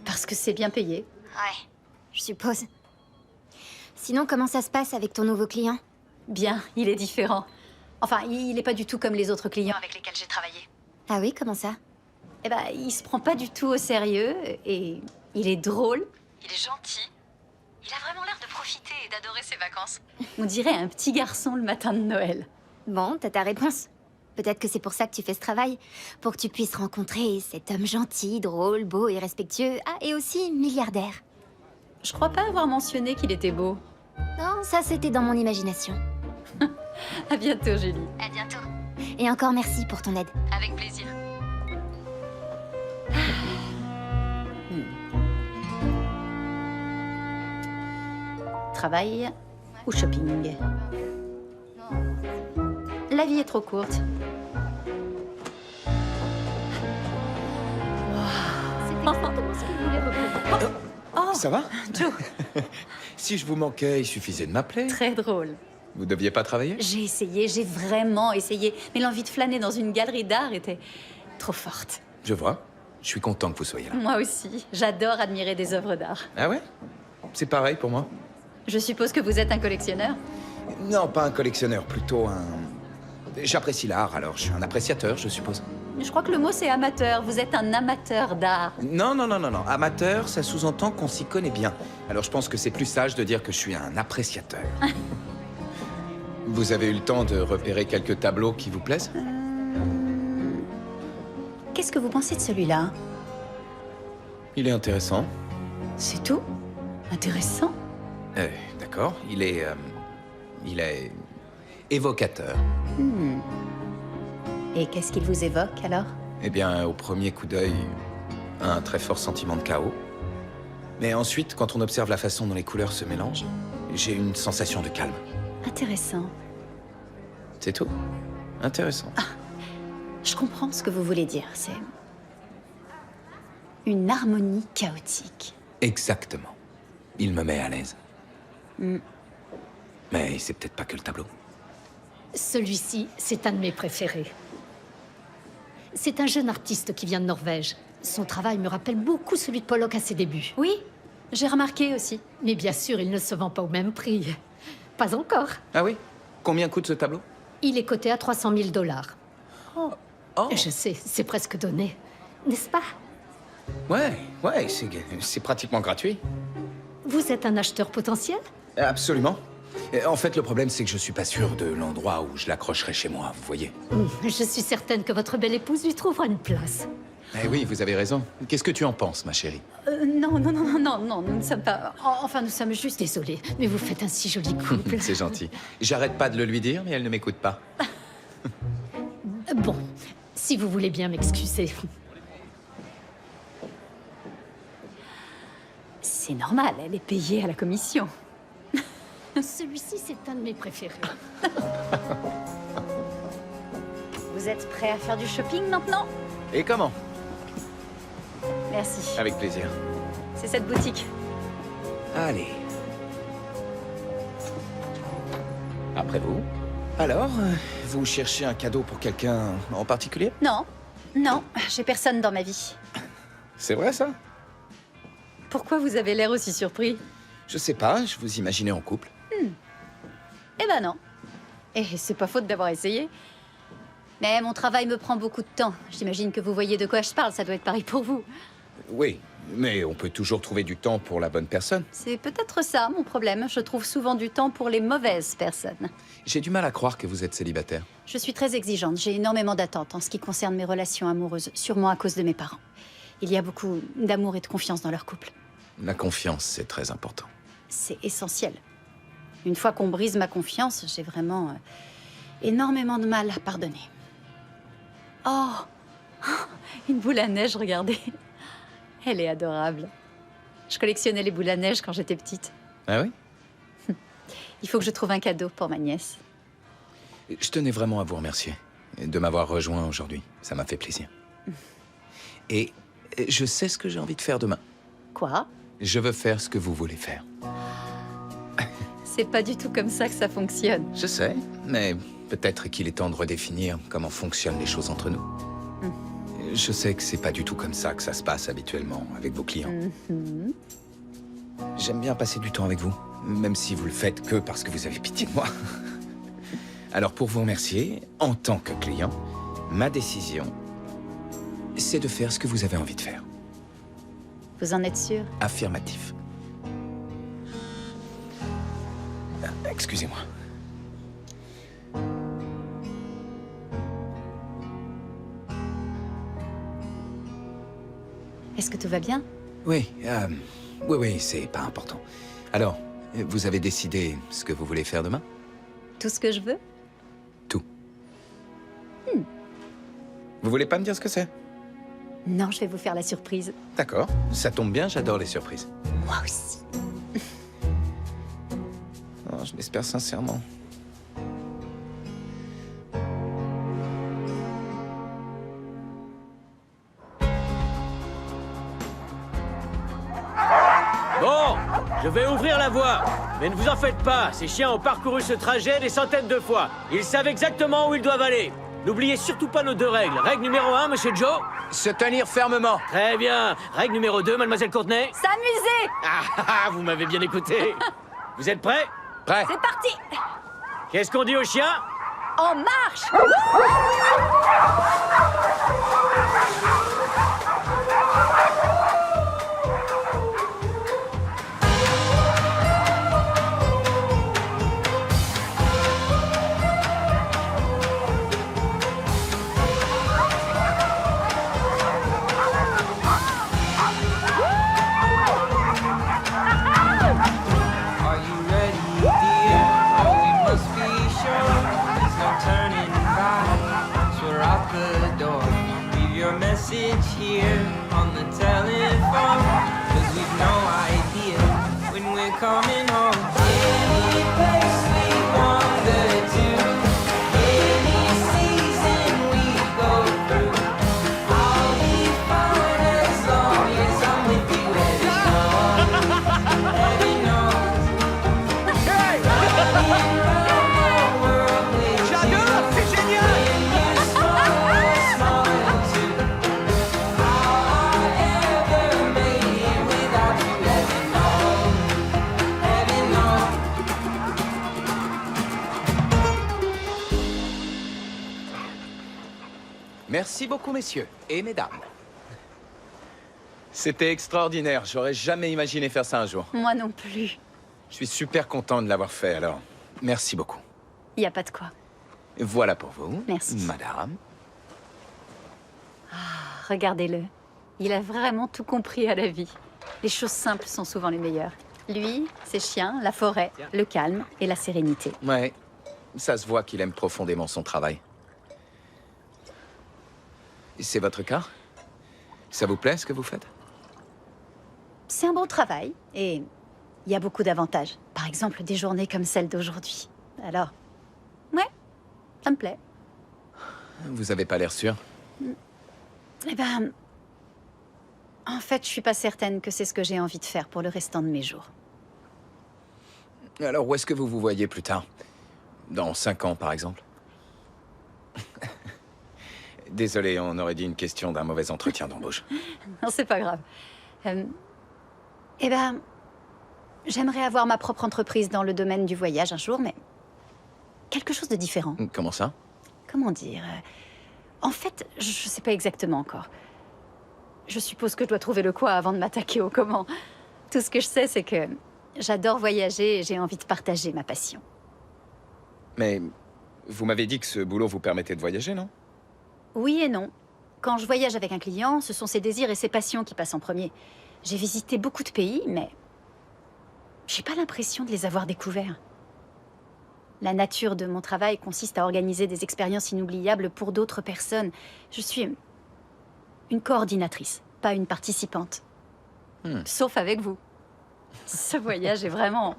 Parce que c'est bien payé. Ouais, je suppose. Sinon, comment ça se passe avec ton nouveau client? Bien, il est différent. Enfin, il est pas du tout comme les autres clients avec lesquels j'ai travaillé. Ah oui, comment ça? Eh ben, il se prend pas du tout au sérieux et il est drôle. Il est gentil. Il a vraiment l'air de profiter et d'adorer ses vacances. On dirait un petit garçon le matin de Noël. Bon, t'as ta réponse. Peut-être que c'est pour ça que tu fais ce travail. Pour que tu puisses rencontrer cet homme gentil, drôle, beau et respectueux. Ah, et aussi milliardaire. Je crois pas avoir mentionné qu'il était beau. Non, ça c'était dans mon imagination. À bientôt, Julie. À bientôt. Et encore merci pour ton aide. Avec plaisir. Travail ou shopping? La vie est trop courte. C'est exactement ce qu'il voulait représenter. Oh, Ça va? Joe, Si je vous manquais, il suffisait de m'appeler. très drôle. Vous deviez pas travailler? J'ai essayé, j'ai vraiment essayé. Mais l'envie de flâner dans une galerie d'art était trop forte. Je vois. Je suis content que vous soyez là. Moi aussi, j'adore admirer des œuvres d'art. Ah ouais? C'est pareil pour moi. Je suppose que vous êtes un collectionneur? Non, pas un collectionneur, plutôt un... J'apprécie l'art, alors je suis un appréciateur, je suppose. Je crois que le mot c'est amateur. Vous êtes un amateur d'art. Non. Amateur, ça sous-entend qu'on s'y connaît bien. Alors je pense que c'est plus sage de dire que je suis un appréciateur. Vous avez eu le temps de repérer quelques tableaux qui vous plaisent? Qu'est-ce que vous pensez de celui-là? Il est intéressant. C'est tout? Intéressant? D'accord. Il est évocateur. Et qu'est-ce qu'il vous évoque alors? Eh bien, au premier coup d'œil, un très fort sentiment de chaos. Mais ensuite, quand on observe la façon dont les couleurs se mélangent, j'ai une sensation de calme. Intéressant. C'est tout? Intéressant. Je comprends ce que vous voulez dire. C'est une harmonie chaotique. Exactement. Il me met à l'aise. Mais c'est peut-être pas que le tableau. Celui-ci, c'est un de mes préférés. C'est un jeune artiste qui vient de Norvège. Son travail me rappelle beaucoup celui de Pollock à ses débuts. Oui, j'ai remarqué aussi. Mais bien sûr, il ne se vend pas au même prix. Pas encore. Ah oui? Combien coûte ce tableau? Il est coté à 300 000 $. Oh. Je sais, c'est presque donné. N'est-ce pas? Ouais, c'est pratiquement gratuit. Vous êtes un acheteur potentiel? Absolument. En fait, le problème, c'est que je suis pas sûr de l'endroit où je l'accrocherai chez moi, vous voyez. Je suis certaine que votre belle épouse lui trouvera une place. Eh oui, vous avez raison. Qu'est-ce que tu en penses, ma chérie? Non, nous ne sommes pas... Enfin, nous sommes juste... Désolée, mais vous faites un si joli couple. C'est gentil. J'arrête pas de le lui dire, mais elle ne m'écoute pas. Bon, si vous voulez bien m'excuser. C'est normal, elle est payée à la commission. Celui-ci, c'est un de mes préférés. Vous êtes prêt à faire du shopping maintenant? Et comment? Merci. Avec plaisir. C'est cette boutique. Allez. après vous. Alors, vous cherchez un cadeau pour quelqu'un en particulier? Non, non, j'ai personne dans ma vie. C'est vrai, ça? Pourquoi vous avez l'air aussi surpris? Je sais pas, je vous imaginais en couple. Eh ben non. Et c'est pas faute d'avoir essayé. Mais mon travail me prend beaucoup de temps. J'imagine que vous voyez de quoi je parle, ça doit être pareil pour vous. Oui, mais on peut toujours trouver du temps pour la bonne personne. C'est peut-être ça, mon problème. Je trouve souvent du temps pour les mauvaises personnes. J'ai du mal à croire que vous êtes célibataire. Je suis très exigeante, j'ai énormément d'attentes en ce qui concerne mes relations amoureuses, sûrement à cause de mes parents. Il y a beaucoup d'amour et de confiance dans leur couple. La confiance, c'est très important. C'est essentiel. Une fois qu'on brise ma confiance, j'ai vraiment énormément de mal à pardonner. Oh, une boule à neige, regardez. Elle est adorable. Je collectionnais les boules à neige quand j'étais petite. Ah oui? Il faut que je trouve un cadeau pour ma nièce. Je tenais vraiment à vous remercier de m'avoir rejoint aujourd'hui. Ça m'a fait plaisir. Et je sais ce que j'ai envie de faire demain. Quoi? Je veux faire ce que vous voulez faire. C'est pas du tout comme ça que ça fonctionne. Je sais, mais peut-être qu'il est temps de redéfinir comment fonctionnent les choses entre nous. Je sais que c'est pas du tout comme ça que ça se passe habituellement avec vos clients. J'aime bien passer du temps avec vous, même si vous le faites que parce que vous avez pitié de moi. Alors pour vous remercier, en tant que client, ma décision, c'est de faire ce que vous avez envie de faire. Vous en êtes sûr? Affirmatif. Excusez-moi. Est-ce que tout va bien? Oui, oui, c'est pas important. Alors, vous avez décidé ce que vous voulez faire demain? Tout ce que je veux? Tout. Vous voulez pas me dire ce que c'est? Non, je vais vous faire la surprise. D'accord, ça tombe bien, j'adore les surprises. Moi aussi. Oh, je l'espère sincèrement. Bon, je vais ouvrir la voie. Mais ne vous en faites pas, ces chiens ont parcouru ce trajet des centaines de fois. Ils savent exactement où ils doivent aller. N'oubliez surtout pas nos deux règles. Règle numéro 1, Monsieur Joe. Se tenir fermement. Très bien. Règle numéro 2, Mademoiselle Courtney. S'amuser! Ah, vous m'avez bien écouté. Vous êtes prêts? Prêt. C'est parti! Qu'est-ce qu'on dit aux chiens? En marche! Are you ready, dear? Oh, we must be sure. There's no turning back. So we're out the door. Leave your message here on the telephone. 'Cause we've no idea when we're coming home. Any place we wander to, any season we go through, I'll be fine as long as I'm with you. Heaven knows. J'adore, c'est génial! Merci beaucoup, messieurs et mesdames. C'était extraordinaire. J'aurais jamais imaginé faire ça un jour. Moi non plus. Je suis super content de l'avoir fait, alors merci beaucoup. Y a pas de quoi. Voilà pour vous, Merci. madame. Regardez-le. Il a vraiment tout compris à la vie. Les choses simples sont souvent les meilleures. Lui, ses chiens, la forêt, le calme et la sérénité. Ouais, ça se voit qu'il aime profondément son travail. C'est votre cas? Ça vous plaît ce que vous faites? C'est un bon travail et il y a beaucoup d'avantages. Par exemple, des journées comme celle d'aujourd'hui. Alors, ouais, ça me plaît. Vous avez pas l'air sûr? Eh ben, en fait, je suis pas certaine que c'est ce que j'ai envie de faire pour le restant de mes jours. Alors où est-ce que vous vous voyez plus tard? Dans 5 ans, par exemple. Désolé, on aurait dit une question d'un mauvais entretien d'embauche. Non, c'est pas grave. Eh ben, j'aimerais avoir ma propre entreprise dans le domaine du voyage un jour, mais quelque chose de différent. Comment ça? Comment dire En fait, je sais pas exactement encore. Je suppose que je dois trouver le quoi avant de m'attaquer au comment. Tout ce que je sais, c'est que j'adore voyager et j'ai envie de partager ma passion. Mais vous m'avez dit que ce boulot vous permettait de voyager, non? Oui et non. Quand je voyage avec un client, ce sont ses désirs et ses passions qui passent en premier. J'ai visité beaucoup de pays, mais j'ai pas l'impression de les avoir découverts. La nature de mon travail consiste à organiser des expériences inoubliables pour d'autres personnes. Je suis une coordinatrice, pas une participante. Sauf avec vous. Ce voyage est vraiment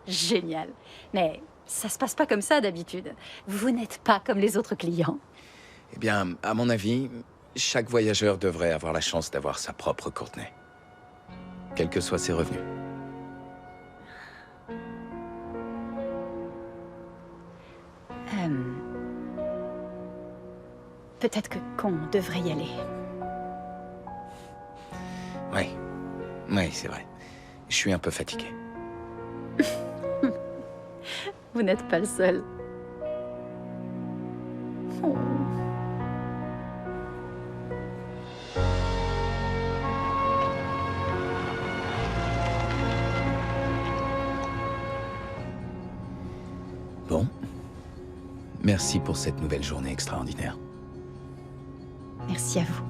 génial. Mais ça se passe pas comme ça d'habitude. Vous n'êtes pas comme les autres clients. Eh bien, à mon avis, chaque voyageur devrait avoir la chance d'avoir sa propre Courtney. Quels que soient ses revenus. Peut-être qu'on devrait y aller. Oui, c'est vrai. Je suis un peu fatigué. Vous n'êtes pas le seul. Oh. Bon. Merci pour cette nouvelle journée extraordinaire. Merci à vous.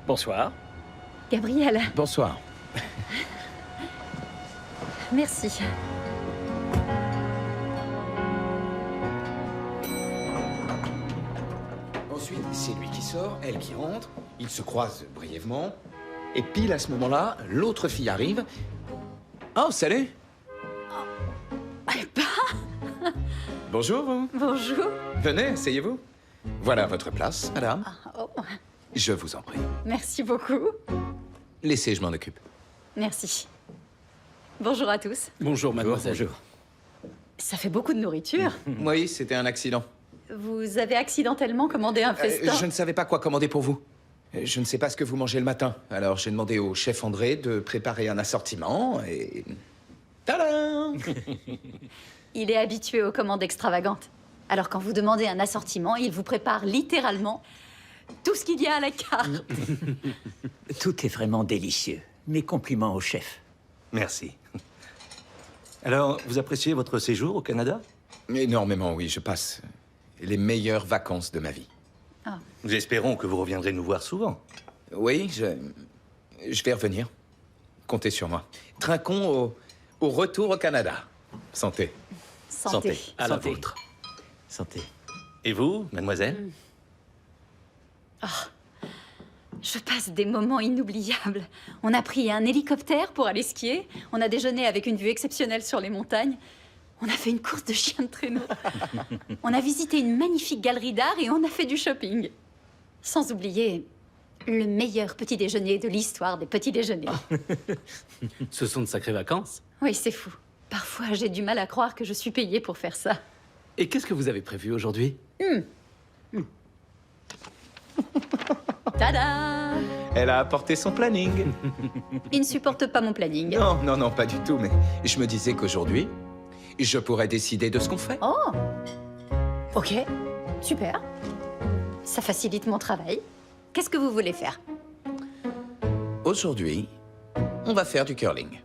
Bonsoir. Gabriel, Bonsoir. merci. Ensuite, c'est lui qui sort, elle qui rentre. Ils se croisent brièvement. Et pile à ce moment-là, l'autre fille arrive. Oh, salut! Bonjour, vous. Bonjour. Venez, asseyez-vous. Voilà votre place, madame. Oh, Je vous en prie. merci beaucoup. Laissez, je m'en occupe. Merci. Bonjour à tous. Bonjour, mademoiselle. Bonjour. Ça fait beaucoup de nourriture. Oui, c'était un accident. Vous avez accidentellement commandé un festin. Je ne savais pas quoi commander pour vous. Je ne sais pas ce que vous mangez le matin. Alors j'ai demandé au chef André de préparer un assortiment et... Tadam! Il est habitué aux commandes extravagantes. Alors quand vous demandez un assortiment, il vous prépare littéralement tout ce qu'il y a à la carte. Tout est vraiment délicieux. Mes compliments au chef. Merci. Alors, vous appréciez votre séjour au Canada? Énormément, oui. Je passe les meilleures vacances de ma vie. Nous espérons que vous reviendrez nous voir souvent. Oui, je vais revenir. Comptez sur moi. Trinquons au retour au Canada. Santé. Santé. À la Santé. vôtre. Santé. Et vous, mademoiselle? Je passe des moments inoubliables. On a pris un hélicoptère pour aller skier. On a déjeuné avec une vue exceptionnelle sur les montagnes. On a fait une course de chiens de traîneau. On a visité une magnifique galerie d'art et on a fait du shopping. Sans oublier le meilleur petit déjeuner de l'histoire des petits déjeuners. Ce sont de sacrées vacances. Oui, c'est fou. Parfois, j'ai du mal à croire que je suis payée pour faire ça. Et qu'est-ce que vous avez prévu aujourd'hui? Tada! Elle a apporté son planning. Il ne supporte pas mon planning. Non, pas du tout, mais je me disais qu'aujourd'hui, je pourrais décider de ce qu'on fait. Oh! Ok, super. Ça facilite mon travail. Qu'est-ce que vous voulez faire? Aujourd'hui, on va faire du curling.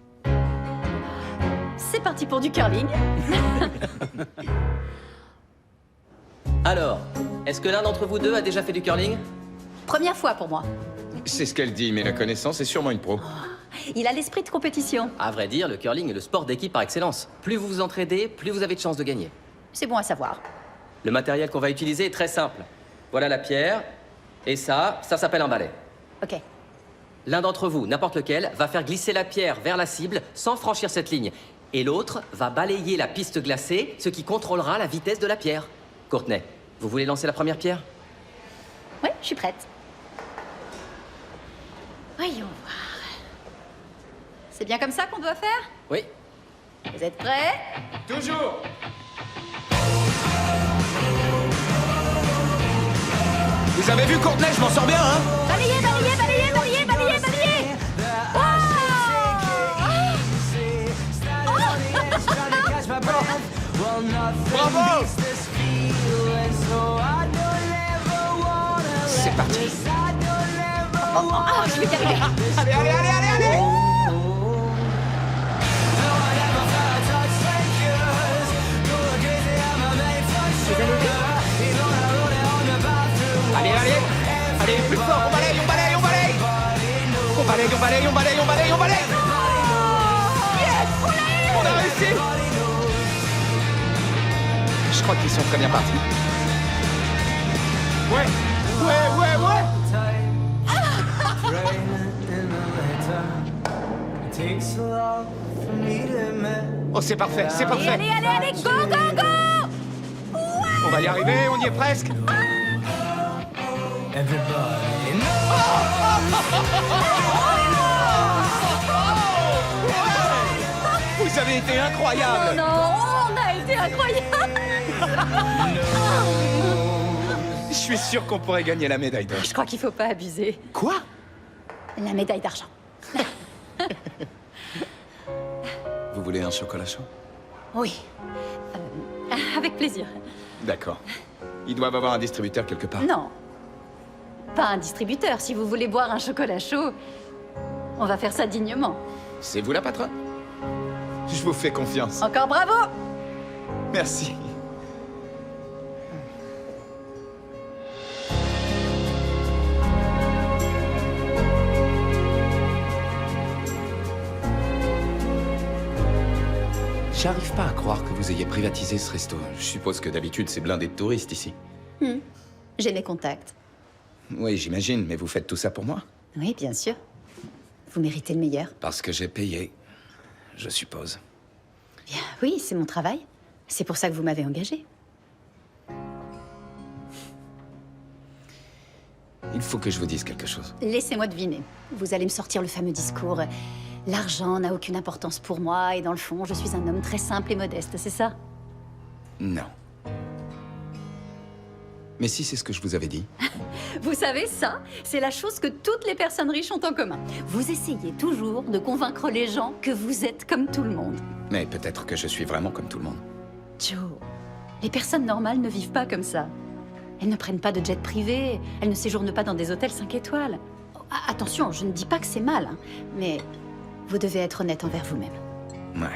C'est parti pour du curling. Alors, est-ce que l'un d'entre vous deux a déjà fait du curling? Première fois pour moi. C'est ce qu'elle dit, mais la connaissance est sûrement une pro. Il a l'esprit de compétition. À vrai dire, le curling est le sport d'équipe par excellence. Plus vous vous entraidez, plus vous avez de chances de gagner. C'est bon à savoir. Le matériel qu'on va utiliser est très simple. Voilà la pierre, et ça s'appelle un balai. Ok. L'un d'entre vous, n'importe lequel, va faire glisser la pierre vers la cible sans franchir cette ligne. Et l'autre va balayer la piste glacée, ce qui contrôlera la vitesse de la pierre. Courtney, vous voulez lancer la première pierre? Ouais, je suis prête. Voyons voir. C'est bien comme ça qu'on doit faire? Oui. Vous êtes prêts? Toujours. Vous avez vu Courtenay, je m'en sors bien, hein? Balayez, balayez, balayez, balayez, balayez, balayez! Bravo! C'est parti. Je vais y arriver! Allez, allez, allez, allez, allez! Allez, allez! Allez, plus fort, on balaye, on balaye, on balaye! On balaye, on balaye, on balaye, on balaye, on balaye! On a réussi! Je crois qu'ils sont très bien partis. Ouais, ouais, ouais, ouais! Oh, c'est parfait, c'est parfait! Allez, allez, allez, go, go, go! On va y arriver, on y est presque! Vous avez été incroyable! Non, on a été incroyable! Je suis sûr qu'on pourrait gagner la médaille d'or. Je crois qu'il faut pas abuser. Quoi? La médaille d'argent. Vous voulez un chocolat chaud? Oui. Avec plaisir. D'accord. Ils doivent avoir un distributeur quelque part. Non. Pas un distributeur. Si vous voulez boire un chocolat chaud, on va faire ça dignement. C'est vous la patronne? Je vous fais confiance. Encore bravo! Merci. J'arrive pas à croire que vous ayez privatisé ce resto. Je suppose que d'habitude c'est blindé de touristes ici. J'ai mes contacts. Oui, j'imagine, mais vous faites tout ça pour moi? Oui, bien sûr. Vous méritez le meilleur. Parce que j'ai payé, je suppose. Bien, oui, c'est mon travail. C'est pour ça que vous m'avez engagé. Il faut que je vous dise quelque chose. Laissez-moi deviner. Vous allez me sortir le fameux discours. L'argent n'a aucune importance pour moi et dans le fond, je suis un homme très simple et modeste, c'est ça? Non. Mais si c'est ce que je vous avais dit. Vous savez, ça, c'est la chose que toutes les personnes riches ont en commun. Vous essayez toujours de convaincre les gens que vous êtes comme tout le monde. Mais peut-être que je suis vraiment comme tout le monde. Joe, les personnes normales ne vivent pas comme ça. Elles ne prennent pas de jet privé, elles ne séjournent pas dans des hôtels 5 étoiles. Attention, je ne dis pas que c'est mal, hein, mais vous devez être honnête envers vous-même. Ouais.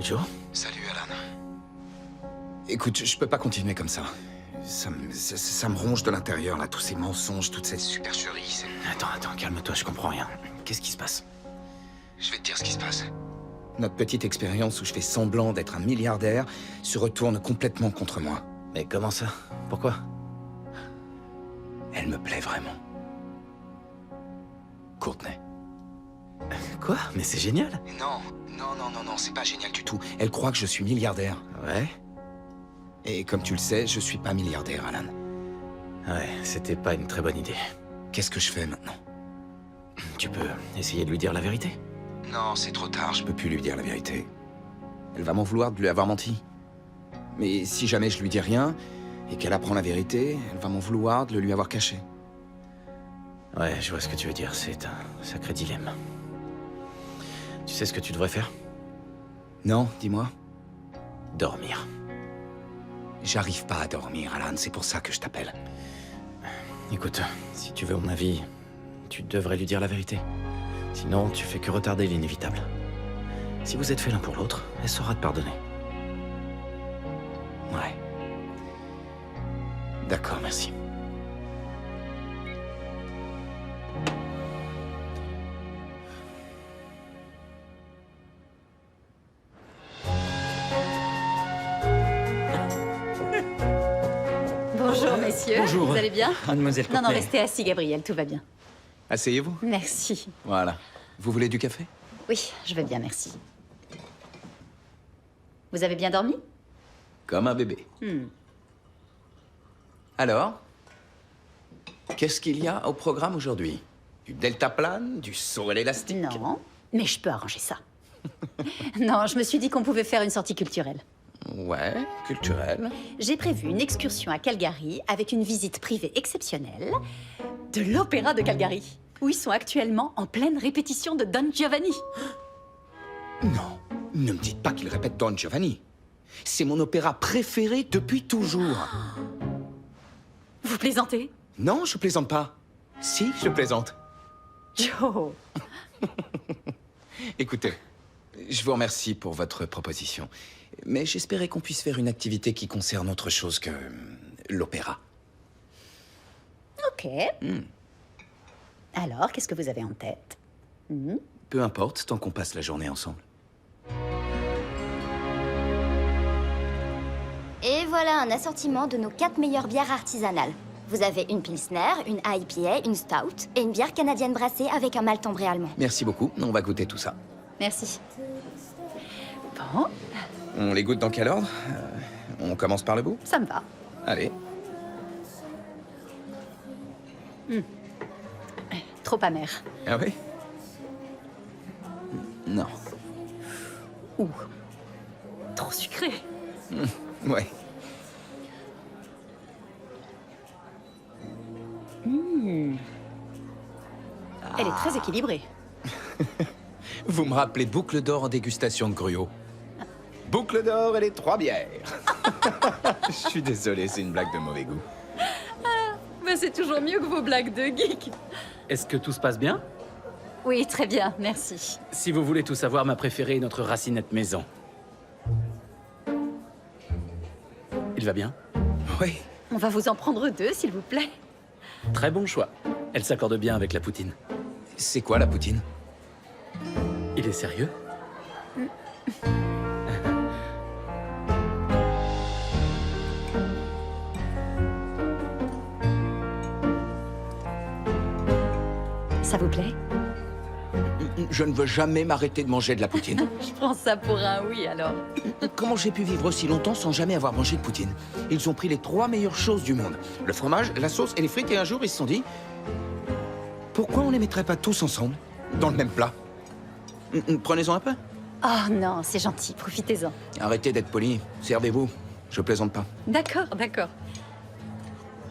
Joe? Salut, Alan. Écoute, je peux pas continuer comme ça. Ça me ronge de l'intérieur, là, tous ces mensonges, toute cette supercherie. Attends, calme-toi, je comprends rien. Qu'est-ce qui se passe? Je vais te dire ce qui se passe. Notre petite expérience où je fais semblant d'être un milliardaire se retourne complètement contre moi. Mais comment ça? Pourquoi? Elle me plaît vraiment. Courtenay. Quoi? Mais c'est génial! Non, c'est pas génial du tout. Elle croit que je suis milliardaire. Ouais? Et comme tu le sais, je suis pas milliardaire, Alan. Ouais, c'était pas une très bonne idée. Qu'est-ce que je fais maintenant? Tu peux essayer de lui dire la vérité? Non, c'est trop tard, je peux plus lui dire la vérité. Elle va m'en vouloir de lui avoir menti. Mais si jamais je lui dis rien, et qu'elle apprend la vérité, elle va m'en vouloir de le lui avoir caché. Ouais, je vois ce que tu veux dire, c'est un sacré dilemme. Tu sais ce que tu devrais faire? Non, dis-moi. Dormir. J'arrive pas à dormir, Alan, c'est pour ça que je t'appelle. Écoute, si tu veux mon avis, tu devrais lui dire la vérité. Sinon, tu fais que retarder l'inévitable. Si vous êtes fait l'un pour l'autre, elle saura te pardonner. Ouais. D'accord, merci. Bonjour, messieurs. Bonjour. Vous allez bien? Mademoiselle Non, non, Courtney. restez assis, Gabriel, tout va bien. Asseyez-vous. Merci. Voilà. Vous voulez du café? Oui, je vais bien, merci. Vous avez bien dormi? Comme un bébé. Alors, qu'est-ce qu'il y a au programme aujourd'hui? Du deltaplane, du saut à l'élastique? Non, mais je peux arranger ça. Non, je me suis dit qu'on pouvait faire une sortie culturelle. Ouais, culturel. J'ai prévu une excursion à Calgary avec une visite privée exceptionnelle de l'Opéra de Calgary, où ils sont actuellement en pleine répétition de Don Giovanni. Non, ne me dites pas qu'il répète Don Giovanni. C'est mon opéra préféré depuis toujours. Vous plaisantez? Non, je plaisante pas. Si, je plaisante. Joe. Écoutez, je vous remercie pour votre proposition. Mais j'espérais qu'on puisse faire une activité qui concerne autre chose que l'opéra. Ok. Alors, qu'est-ce que vous avez en tête? Peu importe, tant qu'on passe la journée ensemble. Et voilà un assortiment de nos 4 meilleures bières artisanales. Vous avez une Pilsner, une IPA, une Stout et une bière canadienne brassée avec un malt ambré allemand. Merci beaucoup, on va goûter tout ça. Merci. Bon, On les goûte dans quel ordre? On commence par le bout? ça me va. Allez. Trop amer. Ah oui? Non. Ouh. Trop sucré. Ouais. Elle est très équilibrée. Vous me rappelez Boucle d'or en dégustation de gruau. Boucle d'or et les 3 bières. Je suis désolé, c'est une blague de mauvais goût. Mais c'est toujours mieux que vos blagues de geek. Est-ce que tout se passe bien? Oui, très bien, merci. Si vous voulez tout savoir, ma préférée est notre racinette maison. Il va bien? Oui. On va vous en prendre 2, s'il vous plaît. Très bon choix. Elle s'accorde bien avec la poutine. C'est quoi la poutine? Il est sérieux? Ça vous plaît? Je ne veux jamais m'arrêter de manger de la poutine. Je prends ça pour un oui, alors. Comment j'ai pu vivre aussi longtemps sans jamais avoir mangé de poutine? Ils ont pris les 3 meilleures choses du monde. Le fromage, la sauce et les frites, et un jour ils se sont dit... Pourquoi on les mettrait pas tous ensemble, dans le même plat? Prenez-en un peu. Oh non, c'est gentil, profitez-en. Arrêtez d'être poli, servez-vous. Je plaisante pas. D'accord, d'accord.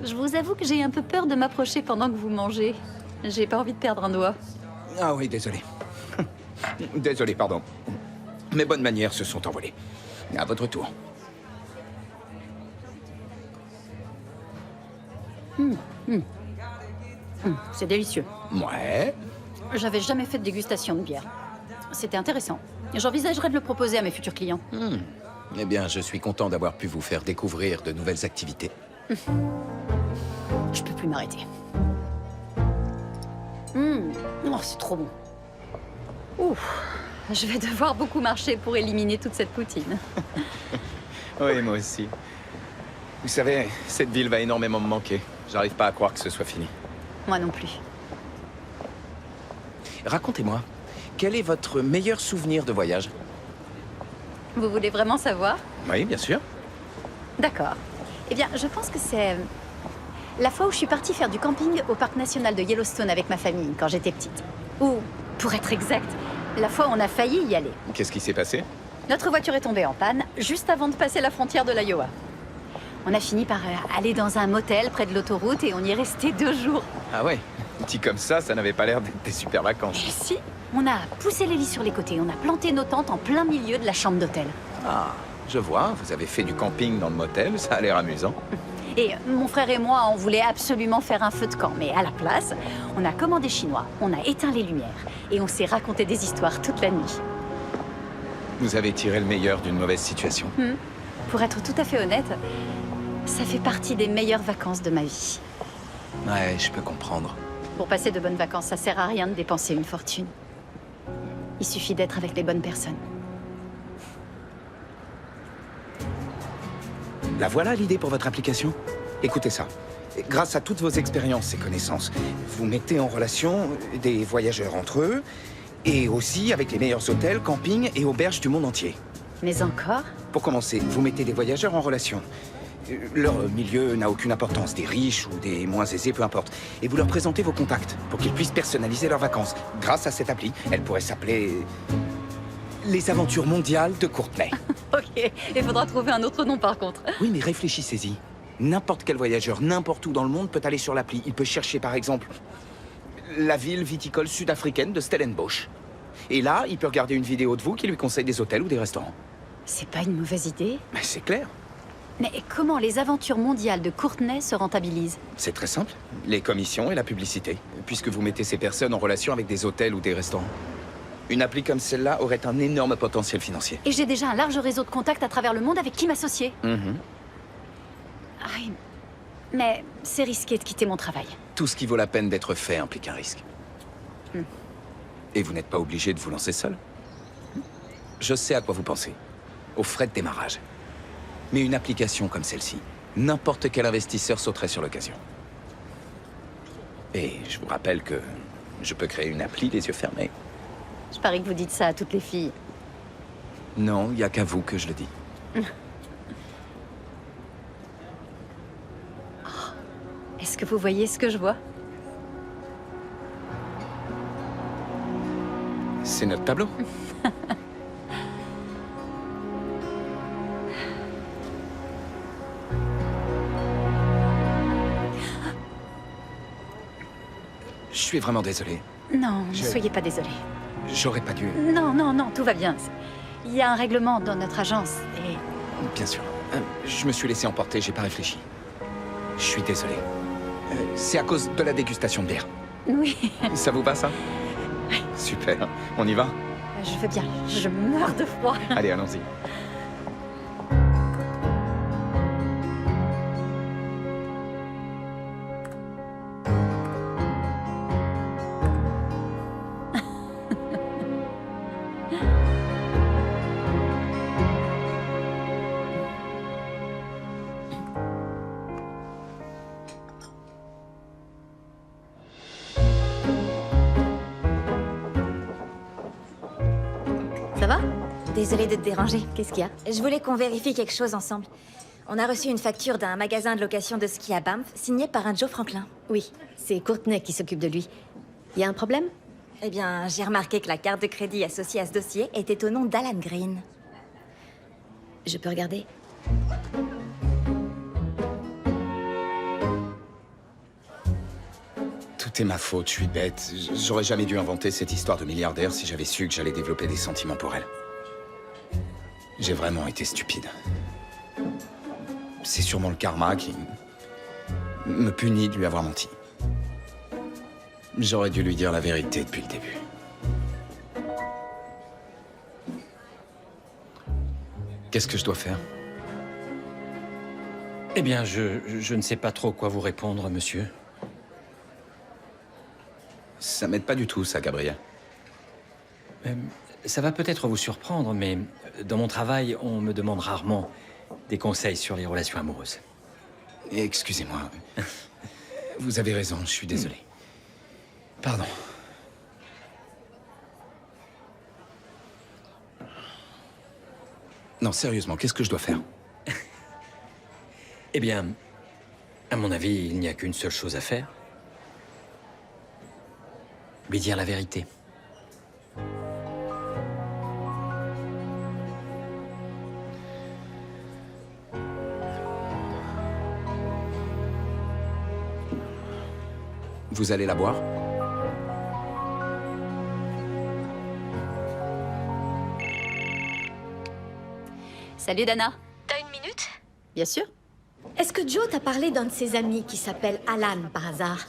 Je vous avoue que j'ai un peu peur de m'approcher pendant que vous mangez. J'ai pas envie de perdre un doigt. Ah oui, désolé. Désolé, pardon. Mes bonnes manières se sont envolées. À votre tour. C'est délicieux. Ouais. J'avais jamais fait de dégustation de bière. C'était intéressant. J'envisagerais de le proposer à mes futurs clients. Eh bien, je suis content d'avoir pu vous faire découvrir de nouvelles activités. Je peux plus m'arrêter. Oh, c'est trop bon. Ouf. Je vais devoir beaucoup marcher pour éliminer toute cette poutine. Oui, moi aussi. Vous savez, cette ville va énormément me manquer. J'arrive pas à croire que ce soit fini. Moi non plus. Racontez-moi, quel est votre meilleur souvenir de voyage? Vous voulez vraiment savoir? Oui, bien sûr. D'accord. Eh bien, je pense que c'est la fois où je suis partie faire du camping au parc national de Yellowstone avec ma famille quand j'étais petite. Ou, pour être exact, la fois où on a failli y aller. Qu'est-ce qui s'est passé? Notre voiture est tombée en panne juste avant de passer la frontière de l'Iowa. On a fini par aller dans un motel près de l'autoroute et on y est resté 2 jours. Ah ouais, dit comme ça n'avait pas l'air d'être des super vacances. Et si, on a poussé les lits sur les côtés, on a planté nos tentes en plein milieu de la chambre d'hôtel. Ah, Je vois, vous avez fait du camping dans le motel, ça a l'air amusant. Et mon frère et moi, on voulait absolument faire un feu de camp, mais à la place, on a commandé chinois, on a éteint les lumières, et on s'est raconté des histoires toute la nuit. Vous avez tiré le meilleur d'une mauvaise situation. Pour être tout à fait honnête, ça fait partie des meilleures vacances de ma vie. Ouais, je peux comprendre. Pour passer de bonnes vacances, ça sert à rien de dépenser une fortune. Il suffit d'être avec les bonnes personnes. La voilà l'idée pour votre application. Écoutez ça. Grâce à toutes vos expériences et connaissances, vous mettez en relation des voyageurs entre eux et aussi avec les meilleurs hôtels, campings et auberges du monde entier. Mais encore? Pour commencer, vous mettez des voyageurs en relation. Leur milieu n'a aucune importance, des riches ou des moins aisés, peu importe. Et vous leur présentez vos contacts pour qu'ils puissent personnaliser leurs vacances. Grâce à cette appli, elle pourrait s'appeler... Les aventures mondiales de Courtenay. Ok, il faudra trouver un autre nom par contre. Oui, mais réfléchissez-y. N'importe quel voyageur, n'importe où dans le monde peut aller sur l'appli. Il peut chercher par exemple la ville viticole sud-africaine de Stellenbosch. Et là, il peut regarder une vidéo de vous qui lui conseille des hôtels ou des restaurants. C'est pas une mauvaise idée. Mais c'est clair. Mais comment les aventures mondiales de Courtenay se rentabilisent? C'est très simple. Les commissions et la publicité. Puisque vous mettez ces personnes en relation avec des hôtels ou des restaurants. Une appli comme celle-là aurait un énorme potentiel financier. Et j'ai déjà un large réseau de contacts à travers le monde avec qui m'associer. Ah oui, mais c'est risqué de quitter mon travail. Tout ce qui vaut la peine d'être fait implique un risque. Et vous n'êtes pas obligé de vous lancer seul. Je sais à quoi vous pensez. Aux frais de démarrage. Mais une application comme celle-ci, n'importe quel investisseur sauterait sur l'occasion. Et je vous rappelle que je peux créer une appli les yeux fermés. Je parie que vous dites ça à toutes les filles. Non, il n'y a qu'à vous que je le dis. Est-ce que vous voyez ce que je vois? C'est notre tableau. Je suis vraiment désolé. Non, ne soyez pas désolé. J'aurais pas dû... Non, non, non, tout va bien. Il y a un règlement dans notre agence et... Bien sûr. Je me suis laissé emporter, j'ai pas réfléchi. Je suis désolé. C'est à cause de la dégustation de bière. Oui. Ça vous va, ça? Super. On y va? Je veux bien. Je meurs de froid. Allez, allons-y. Ça va? Désolée de te déranger. Qu'est-ce qu'il y a? Je voulais qu'on vérifie quelque chose ensemble. On a reçu une facture d'un magasin de location de ski à Banff, signée par un Joe Franklin. Oui, c'est Courtenay qui s'occupe de lui. Il y a un problème? Eh bien, j'ai remarqué que la carte de crédit associée à ce dossier était au nom d'Alan Green. Je peux regarder? Tout est ma faute, je suis bête. J'aurais jamais dû inventer cette histoire de milliardaire si j'avais su que j'allais développer des sentiments pour elle. J'ai vraiment été stupide. C'est sûrement le karma qui me punit de lui avoir menti. J'aurais dû lui dire la vérité depuis le début. Qu'est-ce que je dois faire? Eh bien, je ne sais pas trop quoi vous répondre, monsieur. Ça m'aide pas du tout, ça, Gabriel. Ça va peut-être vous surprendre, mais dans mon travail, on me demande rarement des conseils sur les relations amoureuses. Excusez-moi. Vous avez raison, je suis désolé. Pardon. Non, sérieusement, qu'est-ce que je dois faire? Eh bien, à mon avis, il n'y a qu'une seule chose à faire. Lui dire la vérité. Vous allez la boire? Salut Dana. T'as une minute? Bien sûr. Est-ce que Joe t'a parlé d'un de ses amis qui s'appelle Alan, par hasard?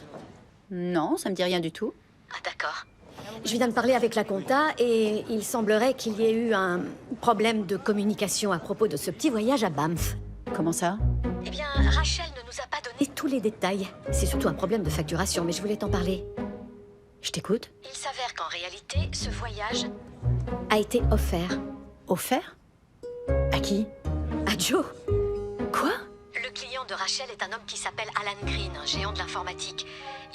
Non, ça me dit rien du tout. Ah, d'accord. Je viens de parler avec la compta et il semblerait qu'il y ait eu un problème de communication à propos de ce petit voyage à Banff. Comment ça? Eh bien, Rachel ne nous a pas donné tous les détails. C'est surtout un problème de facturation, mais je voulais t'en parler. Je t'écoute. Il s'avère qu'en réalité, ce voyage a été offert. Offert? À qui? À Joe. Quoi? Le client de Rachel est un homme qui s'appelle Alan Green, un géant de l'informatique.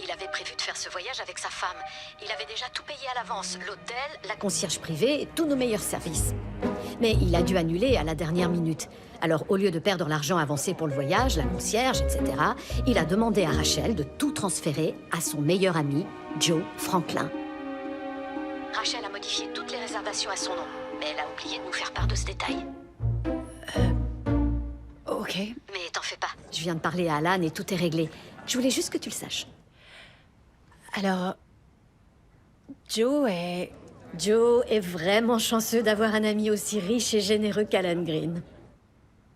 Il avait prévu de faire ce voyage avec sa femme. Il avait déjà tout payé à l'avance, l'hôtel, la concierge privée et tous nos meilleurs services. Mais il a dû annuler à la dernière minute. Alors, au lieu de perdre l'argent avancé pour le voyage, la concierge, etc., il a demandé à Rachel de tout transférer à son meilleur ami, Joe Franklin. Rachel a modifié toutes les réservations à son nom, mais elle a oublié de nous faire part de ce détail. Ok. Mais t'en fais pas. Je viens de parler à Alan et tout est réglé. Je voulais juste que tu le saches. Alors... Joe est vraiment chanceux d'avoir un ami aussi riche et généreux qu'Alan Green.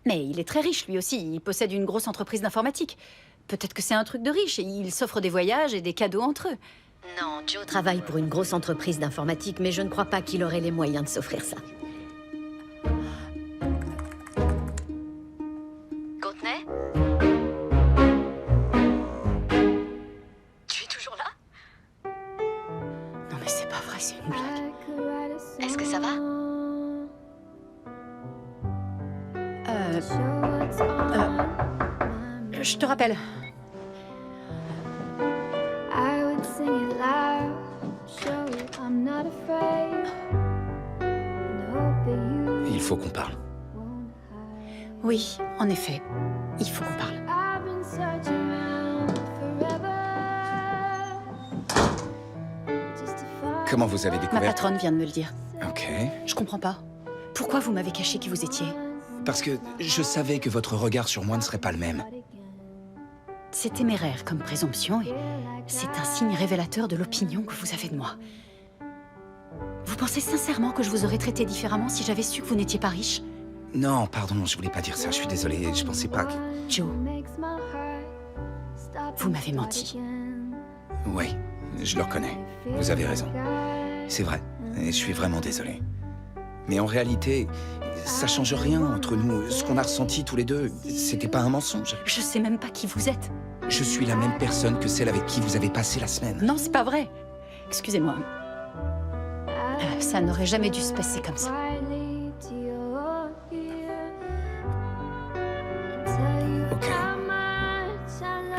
Mais il est très riche lui aussi, il possède une grosse entreprise d'informatique. Peut-être que c'est un truc de riche et il s'offre des voyages et des cadeaux entre eux. Non, Joe travaille pour une grosse entreprise d'informatique, mais je ne crois pas qu'il aurait les moyens de s'offrir ça. Courtney? Tu es toujours là? Non mais c'est pas vrai, c'est une blague. Est-ce que ça va? Je te rappelle. Il faut qu'on parle. Oui, en effet, il faut qu'on parle. Comment vous avez Ma découvert? patronne vient de me le dire. Ok. Je comprends pas. Pourquoi vous m'avez caché qui vous étiez? Parce que je savais que votre regard sur moi ne serait pas le même. C'est téméraire comme présomption et c'est un signe révélateur de l'opinion que vous avez de moi. Vous pensez sincèrement que je vous aurais traité différemment si j'avais su que vous n'étiez pas riche? Non, pardon, je voulais pas dire ça, je suis désolé, je pensais pas que... Joe, vous m'avez menti. Oui, je le reconnais, vous avez raison. C'est vrai, et je suis vraiment désolé. Mais en réalité, ça change rien entre nous. Ce qu'on a ressenti tous les deux, c'était pas un mensonge. Je sais même pas qui vous êtes. Je suis la même personne que celle avec qui vous avez passé la semaine. Non, c'est pas vrai. Excusez-moi. Ça n'aurait jamais dû se passer comme ça. Ok.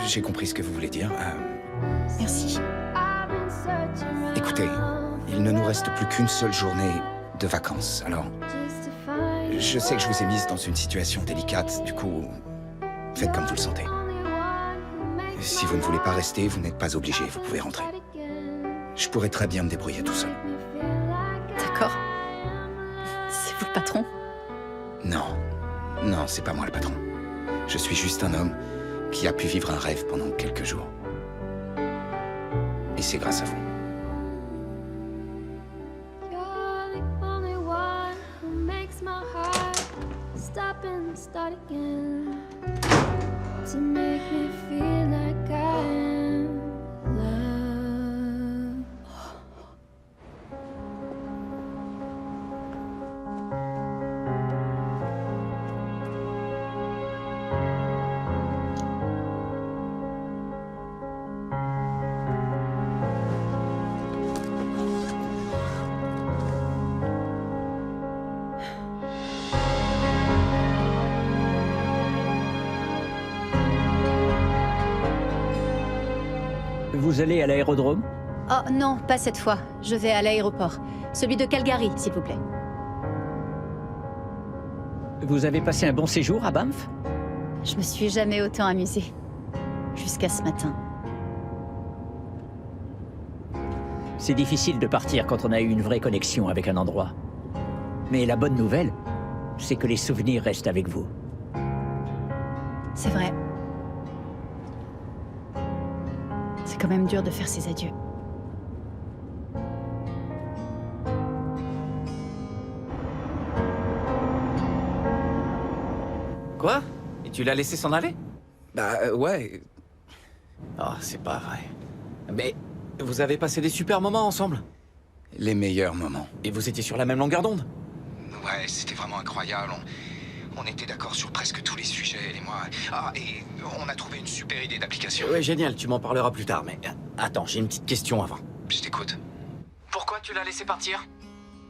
J'ai compris ce que vous voulez dire. Merci. Écoutez, il ne nous reste plus qu'une seule journée de vacances, alors... Je sais que je vous ai mise dans une situation délicate, du coup, faites comme vous le sentez. Si vous ne voulez pas rester, vous n'êtes pas obligé, vous pouvez rentrer. Je pourrais très bien me débrouiller tout seul. D'accord. C'est vous le patron? Non, non, c'est pas moi le patron. Je suis juste un homme qui a pu vivre un rêve pendant quelques jours. Et c'est grâce à vous. Start again to make me feel like I am loved. Vous allez à l'aérodrome? Oh non, pas cette fois. Je vais à l'aéroport. Celui de Calgary, s'il vous plaît. Vous avez passé un bon séjour à Banff? Je me suis jamais autant amusée. Jusqu'à ce matin. C'est difficile de partir quand on a eu une vraie connexion avec un endroit. Mais la bonne nouvelle, c'est que les souvenirs restent avec vous. C'est vrai. C'est quand même dur de faire ses adieux. Quoi? Et tu l'as laissé s'en aller? Bah ouais. Oh, c'est pas vrai. Mais vous avez passé des super moments ensemble. Les meilleurs moments. Et vous étiez sur la même longueur d'onde? Ouais, c'était vraiment incroyable. On était d'accord sur presque tous les sujets, elle et moi. Ah, et on a trouvé une super idée d'application. Ouais, génial, tu m'en parleras plus tard, mais... Attends, j'ai une petite question avant. Je t'écoute. Pourquoi tu l'as laissé partir?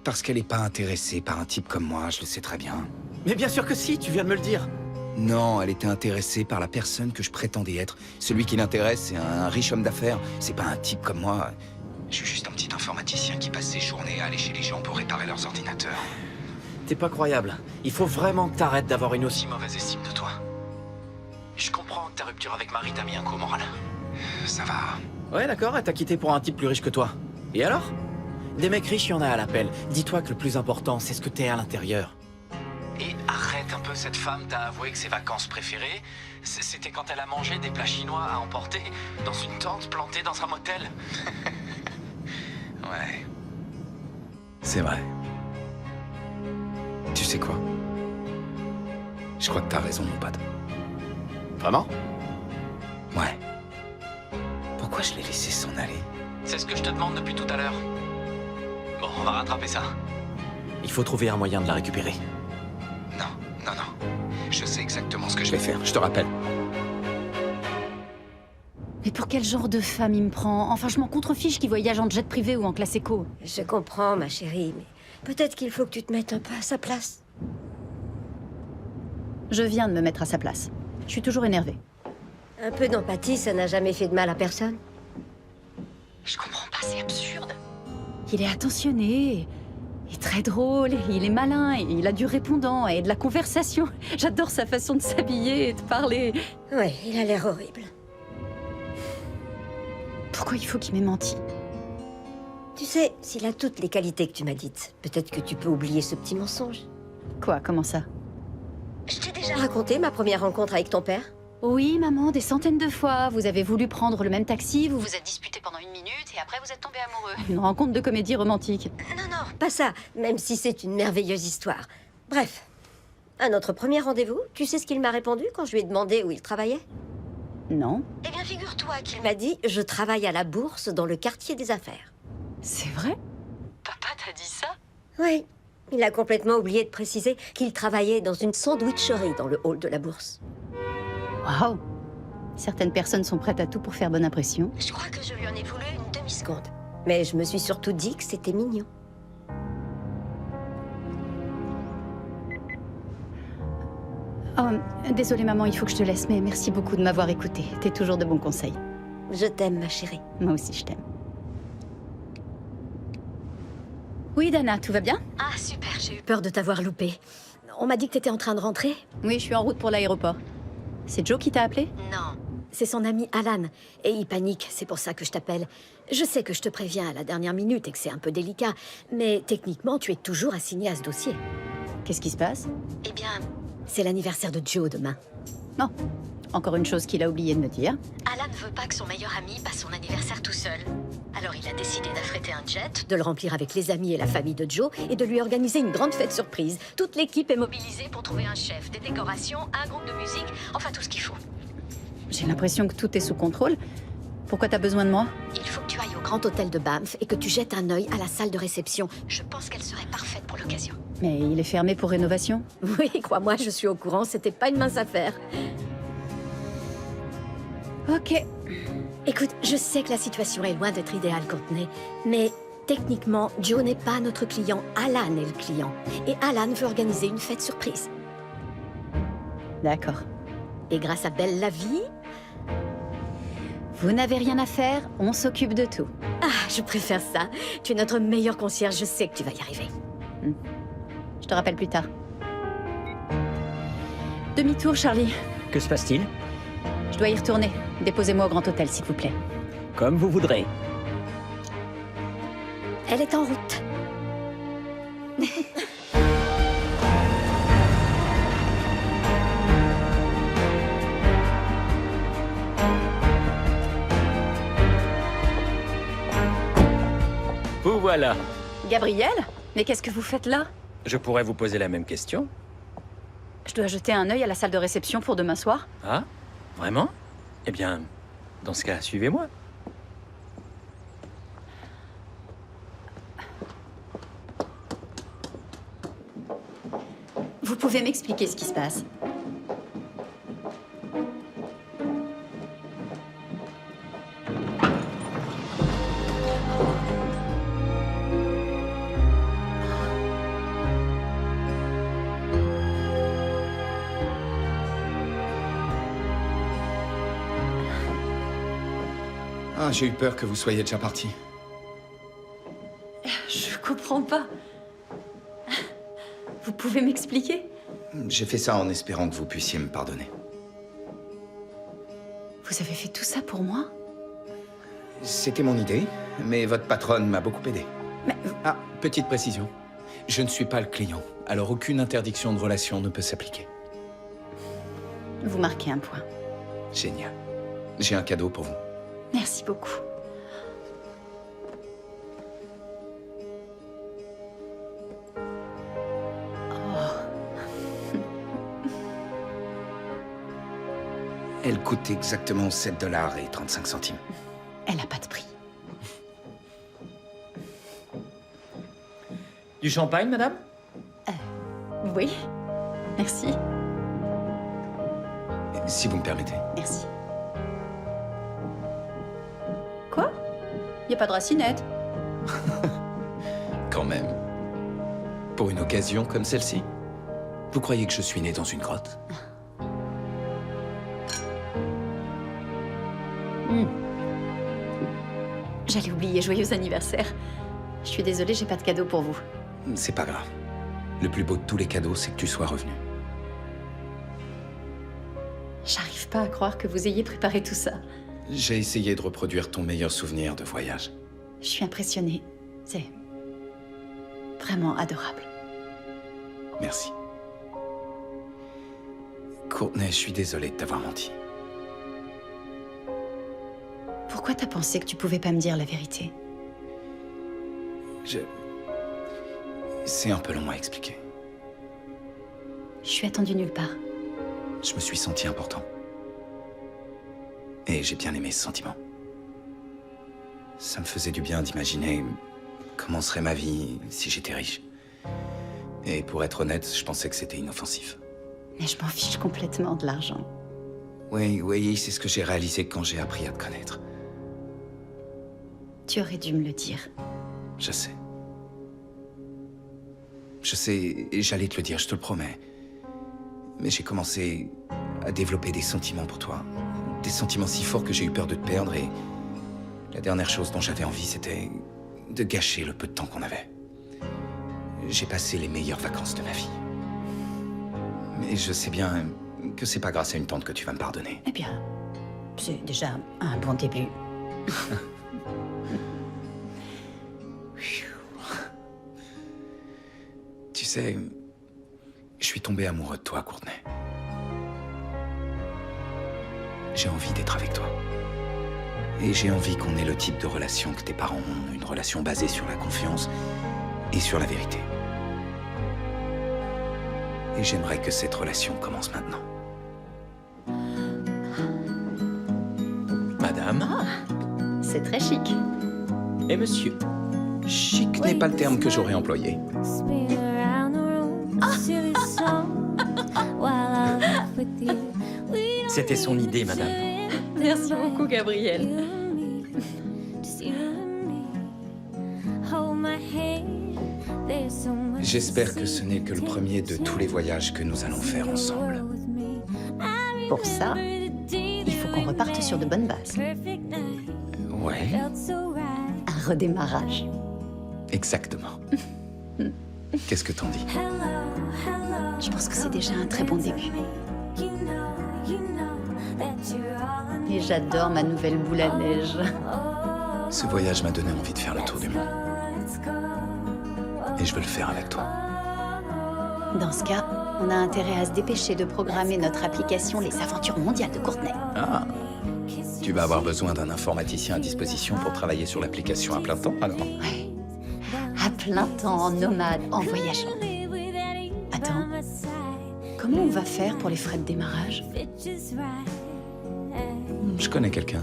Parce qu'elle est pas intéressée par un type comme moi, je le sais très bien. Mais bien sûr que si, tu viens de me le dire. Non, elle était intéressée par la personne que je prétendais être. Celui qui l'intéresse, c'est un riche homme d'affaires. C'est pas un type comme moi. Je suis juste un petit informaticien qui passe ses journées à aller chez les gens pour réparer leurs ordinateurs. T'es pas croyable. Il faut vraiment que t'arrêtes d'avoir une aussi mauvaise estime de toi. Je comprends que ta rupture avec Marie t'a mis un coup au moral. Ça va. Ouais, d'accord, elle t'a quitté pour un type plus riche que toi. Et alors? Des mecs riches, il y en a à l'appel. Dis-toi que le plus important, c'est ce que t'es à l'intérieur. Et arrête un peu, cette femme t'a avoué que ses vacances préférées, c'était quand elle a mangé des plats chinois à emporter dans une tente plantée dans un motel. Ouais. C'est vrai. Tu sais quoi? Je crois que t'as raison, mon pote. Vraiment? Ouais. Pourquoi je l'ai laissé s'en aller? C'est ce que je te demande depuis tout à l'heure. Bon, on va rattraper ça. Il faut trouver un moyen de la récupérer. Non. Je sais exactement ce que Je vais faire, je te rappelle. Mais pour quel genre de femme il me prend? Enfin, je m'en contrefiche qu'il voyage en jet privé ou en classe éco. Je comprends, ma chérie, mais peut-être qu'il faut que tu te mettes un peu à sa place. Je viens de me mettre à sa place. Je suis toujours énervée. Un peu d'empathie, ça n'a jamais fait de mal à personne. Je comprends pas, c'est absurde. Il est attentionné, il est très drôle, il est malin, et il a du répondant et de la conversation. J'adore sa façon de s'habiller et de parler. Ouais, il a l'air horrible. Pourquoi il faut qu'il m'ait menti? Tu sais, s'il a toutes les qualités que tu m'as dites, peut-être que tu peux oublier ce petit mensonge. Quoi, comment ça? Je t'ai déjà raconté ma première rencontre avec ton père? Oui, maman, des centaines de fois. Vous avez voulu prendre le même taxi, vous vous êtes disputé pendant 1 minute et après vous êtes tombés amoureux. Une rencontre de comédie romantique. Non, pas ça, même si c'est une merveilleuse histoire. Bref, à notre premier rendez-vous, tu sais ce qu'il m'a répondu quand je lui ai demandé où il travaillait? Non. Eh bien, figure-toi qu'il m'a dit « Je travaille à la bourse dans le quartier des affaires ». C'est vrai? Papa t'a dit ça? Oui. Il a complètement oublié de préciser qu'il travaillait dans une sandwicherie dans le hall de la bourse. Waouh! Certaines personnes sont prêtes à tout pour faire bonne impression. Je crois que je lui en ai voulu une demi-seconde. Mais je me suis surtout dit que c'était mignon. Oh, désolée maman, il faut que je te laisse, mais merci beaucoup de m'avoir écoutée. T'es toujours de bons conseils. Je t'aime, ma chérie. Moi aussi, je t'aime. Oui, Dana, tout va bien? Ah, super, j'ai eu peur de t'avoir loupé. On m'a dit que t'étais en train de rentrer? Oui, je suis en route pour l'aéroport. C'est Joe qui t'a appelé? Non. C'est son ami Alan. Et il panique, c'est pour ça que je t'appelle. Je sais que je te préviens à la dernière minute et que c'est un peu délicat, mais techniquement, tu es toujours assigné à ce dossier. Qu'est-ce qui se passe? Eh bien, c'est l'anniversaire de Joe demain. Non. Encore une chose qu'il a oublié de me dire. Alan ne veut pas que son meilleur ami passe son anniversaire tout seul. Alors il a décidé d'affréter un jet, de le remplir avec les amis et la famille de Joe, et de lui organiser une grande fête surprise. Toute l'équipe est mobilisée pour trouver un chef, des décorations, un groupe de musique, enfin tout ce qu'il faut. J'ai l'impression que tout est sous contrôle. Pourquoi t'as besoin de moi? Il faut que tu ailles au grand hôtel de Banff et que tu jettes un œil à la salle de réception. Je pense qu'elle serait parfaite pour l'occasion. Mais il est fermé pour rénovation? Oui, crois-moi, je suis au courant, c'était pas une mince affaire. Ok. Écoute, je sais que la situation est loin d'être idéale, Courtney, mais techniquement, Joe n'est pas notre client, Alan est le client. Et Alan veut organiser une fête surprise. D'accord. Et grâce à Belle Lavie... Vous n'avez rien à faire, on s'occupe de tout. Ah, je préfère ça. Tu es notre meilleur concierge, je sais que tu vas y arriver. Je te rappelle plus tard. Demi-tour, Charlie. Que se passe-t-il? Je dois y retourner. Déposez-moi au grand hôtel, s'il vous plaît. Comme vous voudrez. Elle est en route. Vous voilà. Gabriel? Mais qu'est-ce que vous faites là? Je pourrais vous poser la même question. Je dois jeter un œil à la salle de réception pour demain soir. Ah, vraiment? Eh bien, dans ce cas, suivez-moi. Vous pouvez m'expliquer ce qui se passe? Ah, j'ai eu peur que vous soyez déjà parti. Je comprends pas. Vous pouvez m'expliquer? J'ai fait ça en espérant que vous puissiez me pardonner. Vous avez fait tout ça pour moi? C'était mon idée, mais votre patronne m'a beaucoup aidé. Mais... Ah, petite précision. Je ne suis pas le client, alors aucune interdiction de relation ne peut s'appliquer. Vous marquez un point. Génial. J'ai un cadeau pour vous. Merci beaucoup. Elle coûte exactement 7,35 $. Elle n'a pas de prix. Du champagne, madame? Oui. Merci. Si vous me permettez. Merci. Quoi? Y a pas de racinette? Quand même. Pour une occasion comme celle-ci? Vous croyez que je suis né dans une grotte? J'allais oublier, joyeux anniversaire. Je suis désolée, j'ai pas de cadeau pour vous. C'est pas grave. Le plus beau de tous les cadeaux, c'est que tu sois revenu. J'arrive pas à croire que vous ayez préparé tout ça. J'ai essayé de reproduire ton meilleur souvenir de voyage. Je suis impressionnée. C'est vraiment adorable. Merci. Courtney, je suis désolé de t'avoir menti. Pourquoi t'as pensé que tu pouvais pas me dire la vérité? C'est un peu long à expliquer. Je suis attendue nulle part. Je me suis senti important. Et j'ai bien aimé ce sentiment. Ça me faisait du bien d'imaginer comment serait ma vie si j'étais riche. Et pour être honnête, je pensais que c'était inoffensif. Mais je m'en fiche complètement de l'argent. Oui, c'est ce que j'ai réalisé quand j'ai appris à te connaître. Tu aurais dû me le dire. Je sais. Je sais, et j'allais te le dire, je te le promets. Mais j'ai commencé à développer des sentiments pour toi. Des sentiments si forts que j'ai eu peur de te perdre et... La dernière chose dont j'avais envie, c'était de gâcher le peu de temps qu'on avait. J'ai passé les meilleures vacances de ma vie. Mais je sais bien que c'est pas grâce à une tante que tu vas me pardonner. Eh bien, c'est déjà un bon début. Tu sais, je suis tombé amoureux de toi, Courtney. J'ai envie d'être avec toi. Et j'ai envie qu'on ait le type de relation que tes parents ont, une relation basée sur la confiance et sur la vérité. Et j'aimerais que cette relation commence maintenant. Madame? C'est très chic. Et monsieur? Chic n'est pas le terme que j'aurais employé. C'était son idée, madame. Merci beaucoup, Gabriel. J'espère que ce n'est que le premier de tous les voyages que nous allons faire ensemble. Pour ça, il faut qu'on reparte sur de bonnes bases. Ouais, Un redémarrage. exactement. Qu'est-ce que t'en dis? Je pense que c'est déjà un très bon début. Et j'adore ma nouvelle boule à neige. Ce voyage m'a donné envie de faire le tour du monde. Et je veux le faire avec toi. Dans ce cas, on a intérêt à se dépêcher de programmer notre application Les Aventures Mondiales de Courtney. Ah, tu vas avoir besoin d'un informaticien à disposition pour travailler sur l'application à plein temps, alors? Ouais. À plein temps, en nomade, en voyageant. Attends, Comment on va faire pour les frais de démarrage? Je connais quelqu'un.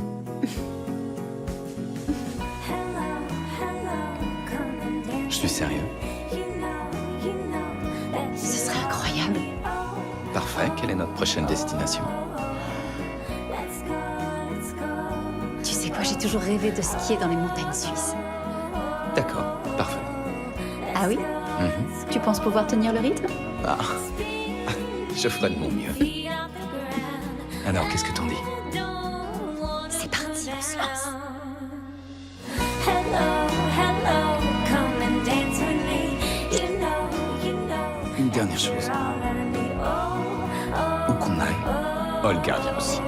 Je suis sérieux. Ce serait incroyable. Parfait, quelle est notre prochaine destination? Tu sais quoi, j'ai toujours rêvé de skier dans les montagnes suisses. D'accord, parfait. Ah oui? Tu penses pouvoir tenir le rythme? Ah, je ferai de mon mieux. Alors, qu'est-ce que t'en dis? C'est parti, on se lance. Une dernière chose. Où qu'on aille, Olga vient aussi.